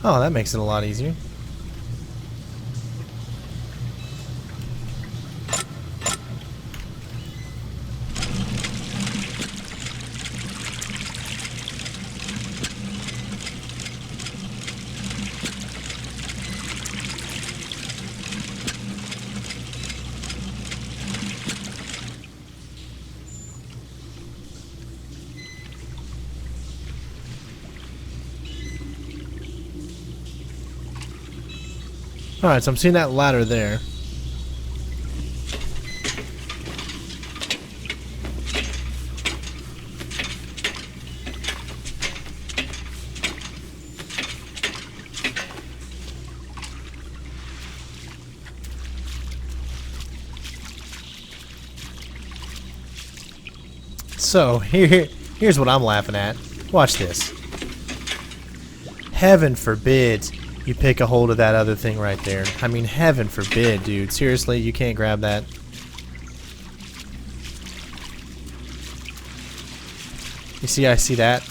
Oh, that makes it a lot easier. Alright, so I'm seeing that ladder there. So, here's what I'm laughing at. Watch this. Heaven forbid you pick a hold of that other thing right there. I mean, heaven forbid, dude. Seriously, you can't grab that. You see, I see that.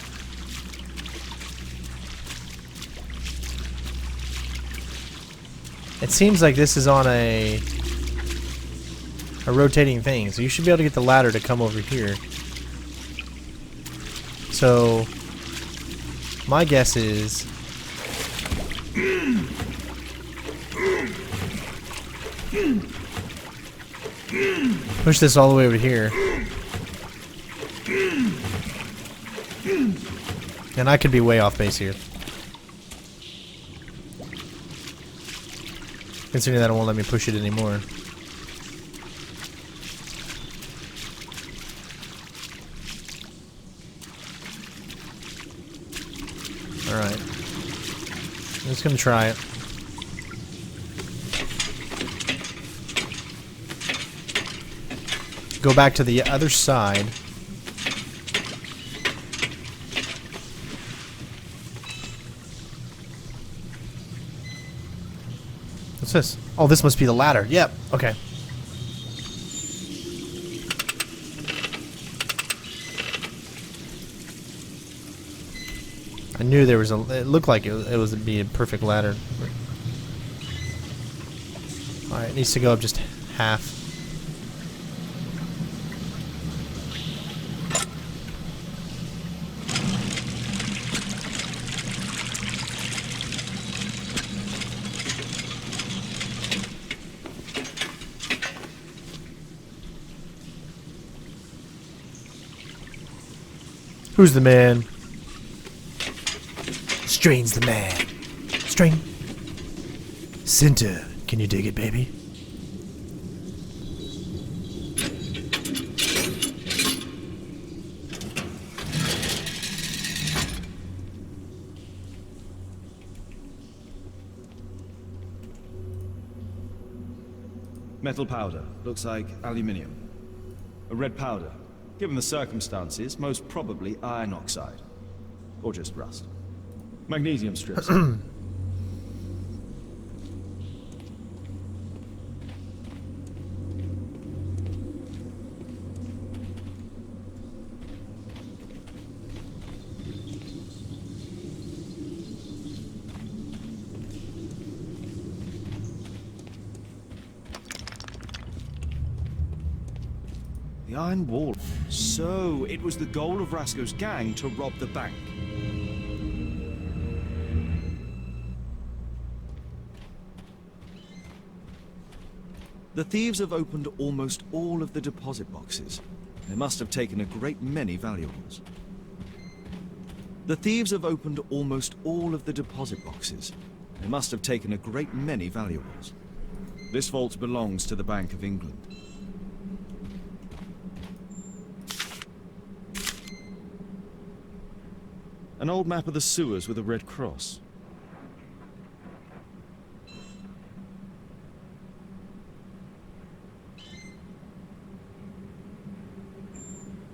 It seems like this is on a rotating thing, so you should be able to get the ladder to come over here. So, my guess is... push this all the way over here. And I could be way off base here. Considering that it won't let me push it anymore. Alright. I'm just gonna try it. Go back to the other side. What's this? Oh, this must be the ladder. Yep. Okay. I knew there was a. It looked like it was be a perfect ladder. All right, it needs to go up just half. Who's the man? Strain's the man. Strain. Center. Can you dig it, baby? Metal powder. Looks like aluminium. A red powder. Given the circumstances, most probably iron oxide. Or just rust. Magnesium strips. The iron wall. So, it was the goal of Rasko's gang to rob the bank. The thieves have opened almost all of the deposit boxes. They must have taken a great many valuables. The thieves have opened almost all of the deposit boxes. They must have taken a great many valuables. This vault belongs to the Bank of England. An old map of the sewers with a red cross.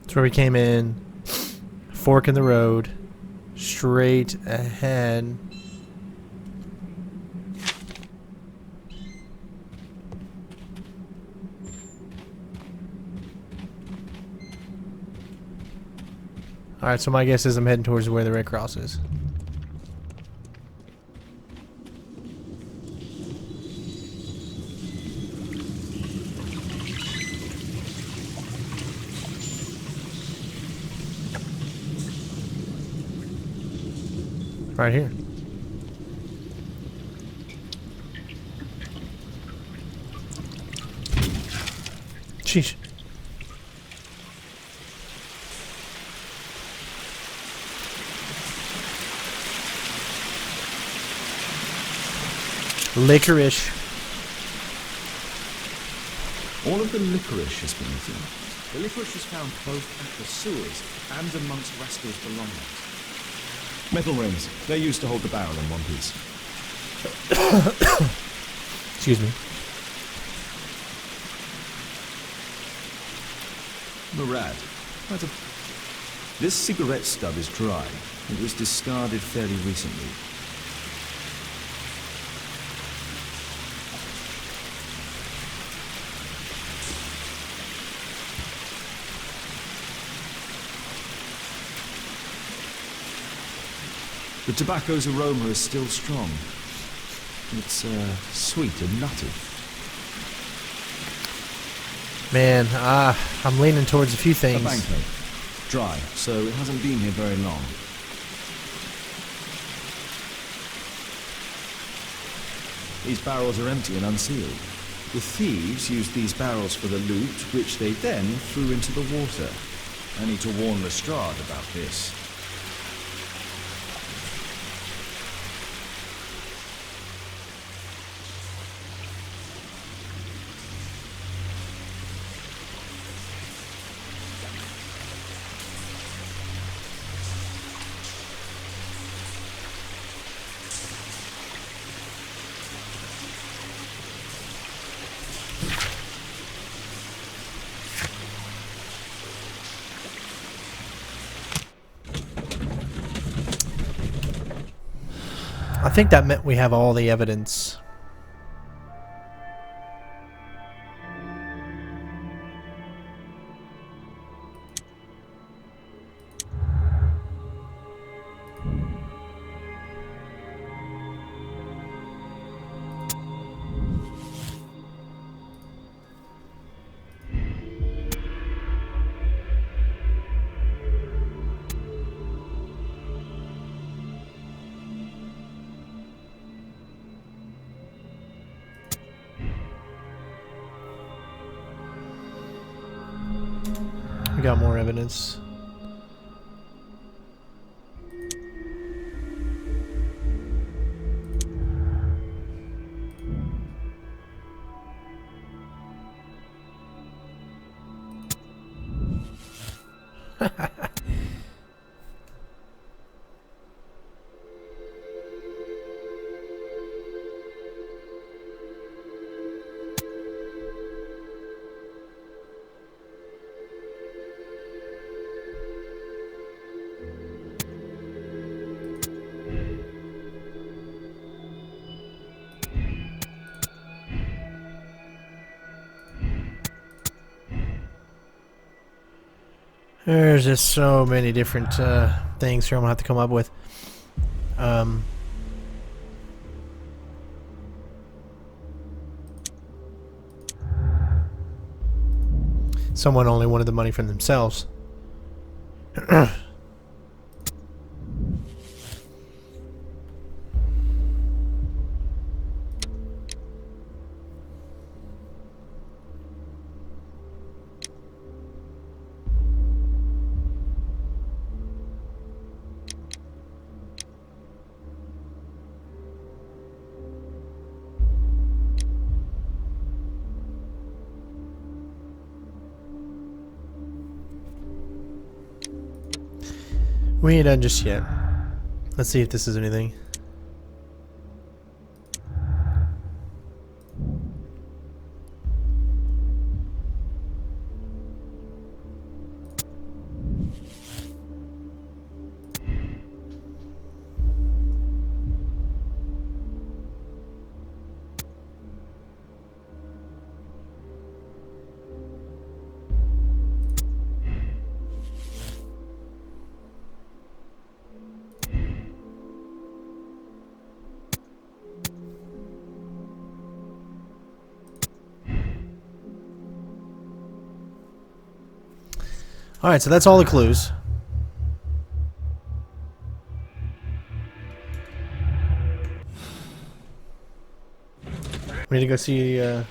That's where we came in. Fork in the road. Straight ahead. Alright, so my guess is I'm heading towards where the red cross is. Right here. Sheesh. Licorice. All of the licorice has been eaten. The licorice was found both at the sewers and amongst Rasko's belongings. Metal rings. They're used to hold the barrel in one piece. Excuse me. Murad. This cigarette stub is dry. It was discarded fairly recently. The tobacco's aroma is still strong. It's sweet and nutty. Man, I'm leaning towards a few things. A banknote. Dry, so it hasn't been here very long. These barrels are empty and unsealed. The thieves used these barrels for the loot, which they then threw into the water. I need to warn Lestrade about this. think that meant we have all the evidence. We got more evidence. There's just so many different things here I'm gonna have to come up with. Someone only wanted the money for themselves. We ain't done just yet. Let's see if this is anything. Alright, so that's all the clues. We need to go see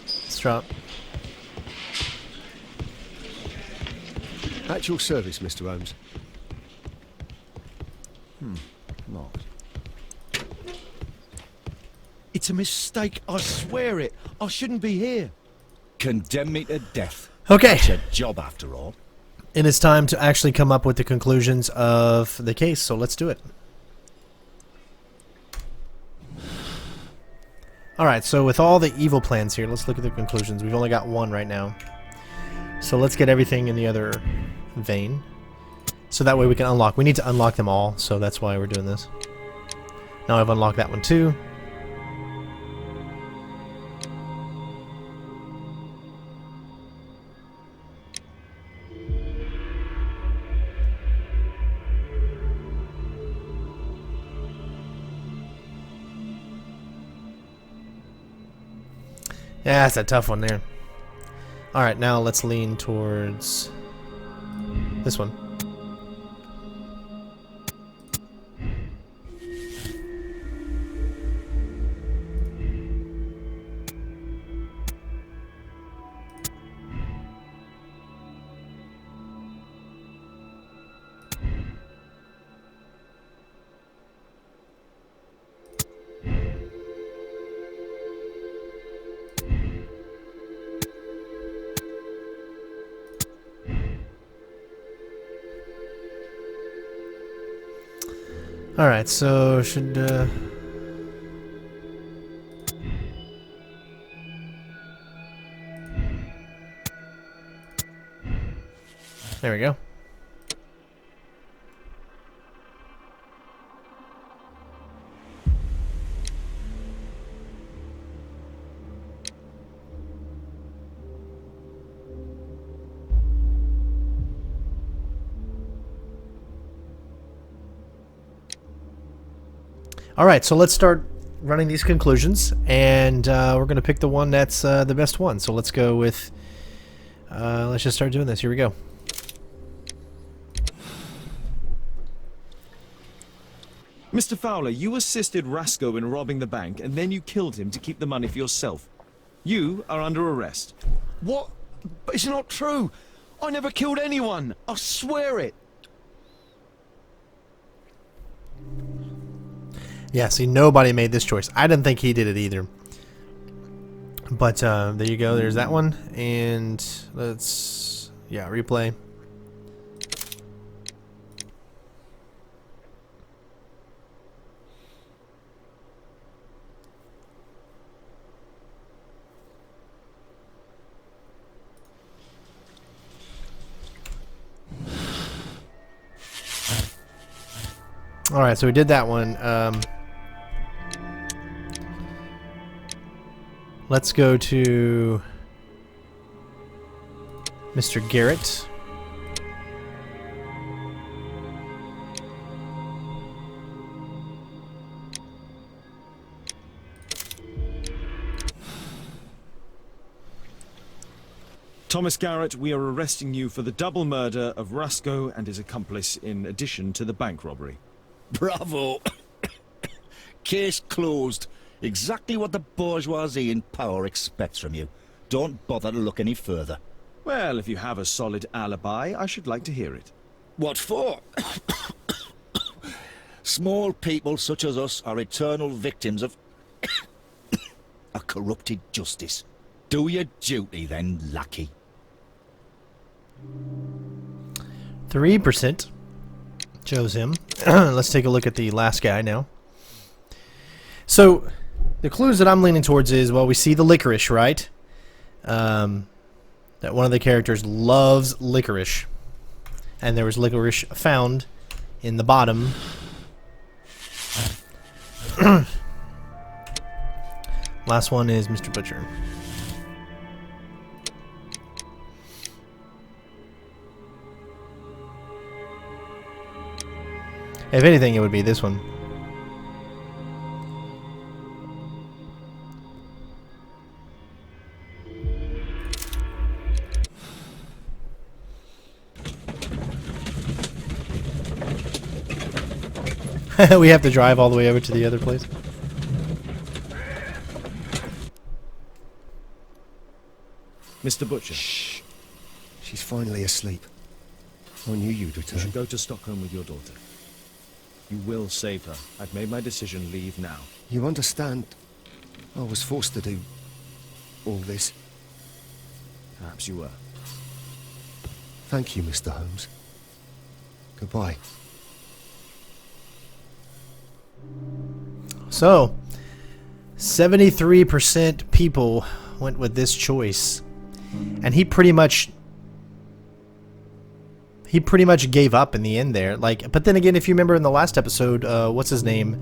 Strop. At your service, Mr. Holmes. Locked. It's a mistake, I swear it. I shouldn't be here. Condemn me to death. Okay. That's your job after all. And it's time to actually come up with the conclusions of the case, so let's do it. Alright, so with all the evil plans here, let's look at the conclusions. We've only got one right now. So let's get everything in the other vein. So that way we can unlock. We need to unlock them all, so that's why we're doing this. Now I've unlocked that one too. Yeah, that's a tough one there. Alright, now let's lean towards this one. Alright, so should there we go. Alright, so let's start running these conclusions, and we're going to pick the one that's the best one. So let's go with... let's just start doing this. Here we go. Mr. Fowler, you assisted Rasco in robbing the bank, and then you killed him to keep the money for yourself. You are under arrest. What? But it's not true. I never killed anyone. I swear it. Yeah, see, nobody made this choice. I didn't think he did it either. But there you go. There's that one. And let's... yeah, replay. Alright, so we did that one. Let's go to Mr. Garrett. Thomas Garrett, we are arresting you for the double murder of Rasco and his accomplice in addition to the bank robbery. Bravo! Case closed. Exactly what the bourgeoisie in power expects from you. Don't bother to look any further. Well, if you have a solid alibi, I should like to hear it. What for? Small people such as us are eternal victims of a corrupted justice. Do your duty then, lackey. 3% chose him. Let's take a look at the last guy now. So, the clues that I'm leaning towards is, well, we see the licorice, right? That one of the characters loves licorice. And there was licorice found in the bottom. Last one is Mr. Butcher. If anything, it would be this one. We have to drive all the way over to the other place. Mr. Butcher. Shh. She's finally asleep. I knew you'd You return. should go to Stockholm with your daughter. You will save her. I've made my decision. Leave now. You understand? I was forced to do all this. Perhaps you were. Thank you, Mr. Holmes. Goodbye. So, 73% people went with this choice. And he pretty much gave up in the end there. Like, but then again, if you remember in the last episode, what's his name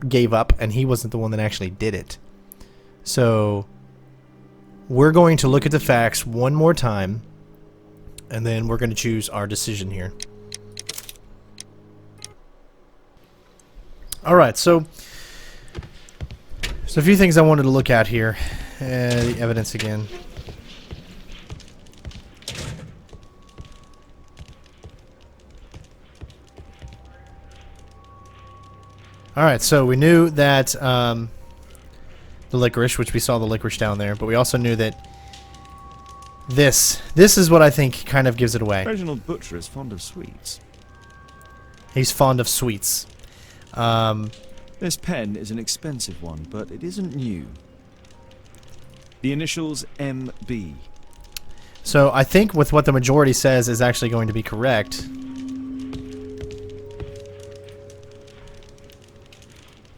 gave up, and he wasn't the one that actually did it. So we're going to look at the facts one more time, and then we're going to choose our decision here. Alright, so there's a few things I wanted to look at here. The evidence again. Alright, so we knew that the licorice, which we saw the licorice down there, but we also knew that this is what I think kind of gives it away. Reginald Butcher is fond of sweets. He's fond of sweets. This pen is an expensive one, but it isn't new. The initials MB. So I think with what the majority says is actually going to be correct.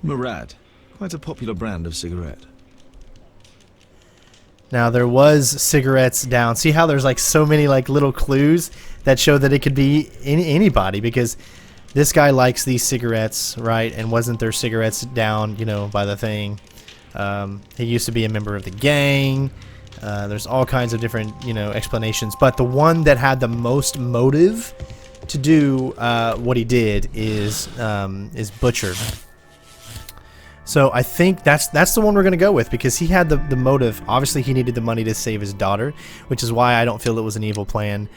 Murad. Quite a popular brand of cigarette. Now there was cigarettes down. See how there's like so many like little clues that show that it could be anybody, because this guy likes these cigarettes, right? And wasn't there cigarettes down, you know, by the thing? He used to be a member of the gang. There's all kinds of different, you know, explanations. But the one that had the most motive to do what he did is Butcher. So I think that's the one we're going to go with, because he had the motive. Obviously, he needed the money to save his daughter, which is why I don't feel it was an evil plan,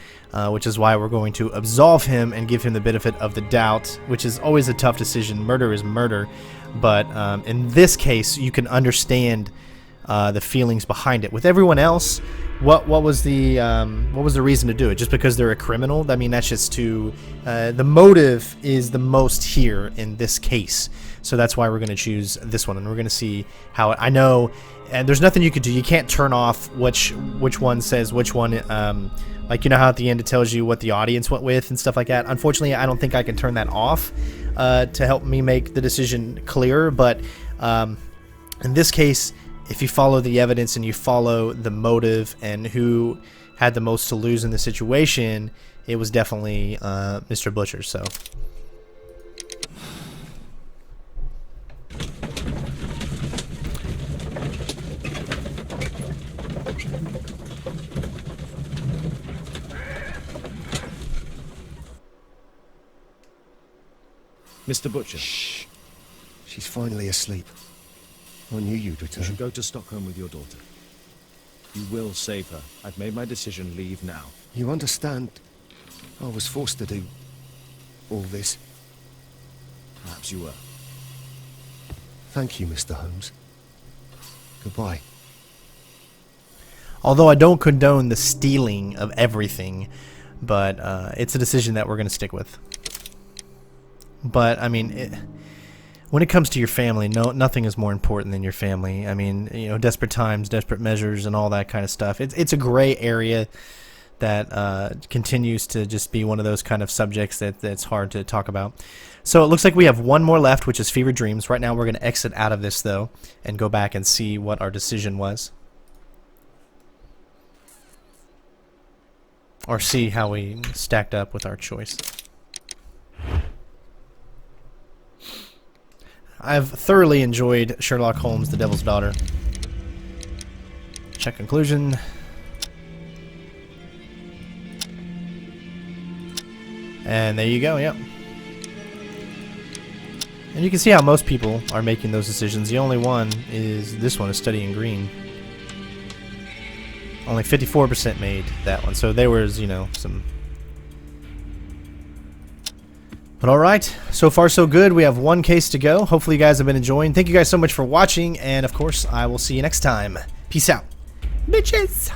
which is why we're going to absolve him and give him the benefit of the doubt, which is always a tough decision. Murder is murder. But in this case, you can understand the feelings behind it. With everyone else, what was the reason to do it? Just because they're a criminal? I mean, that's just too. The motive is the most here in this case, so that's why we're going to choose this one, and we're going to see how. I know, and there's nothing you could do. You can't turn off which one says which one. Like, you know how at the end it tells you what the audience went with and stuff like that. Unfortunately, I don't think I can turn that off to help me make the decision clearer. But in this case, if you follow the evidence and you follow the motive and who had the most to lose in the situation, it was definitely Mr. Butcher. So. Mr. Butcher. Shh. She's finally asleep. I knew you'd You return. should go to Stockholm with your daughter. You will save her. I've made my decision. Leave now. You understand? I was forced to do all this. Perhaps you were. Thank you, Mr. Holmes. Goodbye. Although I don't condone the stealing of everything, but it's a decision that we're going to stick with. But, I mean, when it comes to your family, nothing is more important than your family. I mean, you know, desperate times, desperate measures, and all that kind of stuff. It's a gray area that continues to just be one of those kind of subjects that's hard to talk about. So it looks like we have one more left, which is Fever Dreams. Right now we're going to exit out of this, though, and go back and see what our decision was. Or see how we stacked up with our choice. I've thoroughly enjoyed Sherlock Holmes, The Devil's Daughter. Check conclusion. And there you go, yep. And you can see how most people are making those decisions. The only one is this one, is Studying Green. Only 54% made that one. So there was, you know, some... But alright, so far so good. We have one case to go. Hopefully you guys have been enjoying. Thank you guys so much for watching, and of course, I will see you next time. Peace out. Bitches!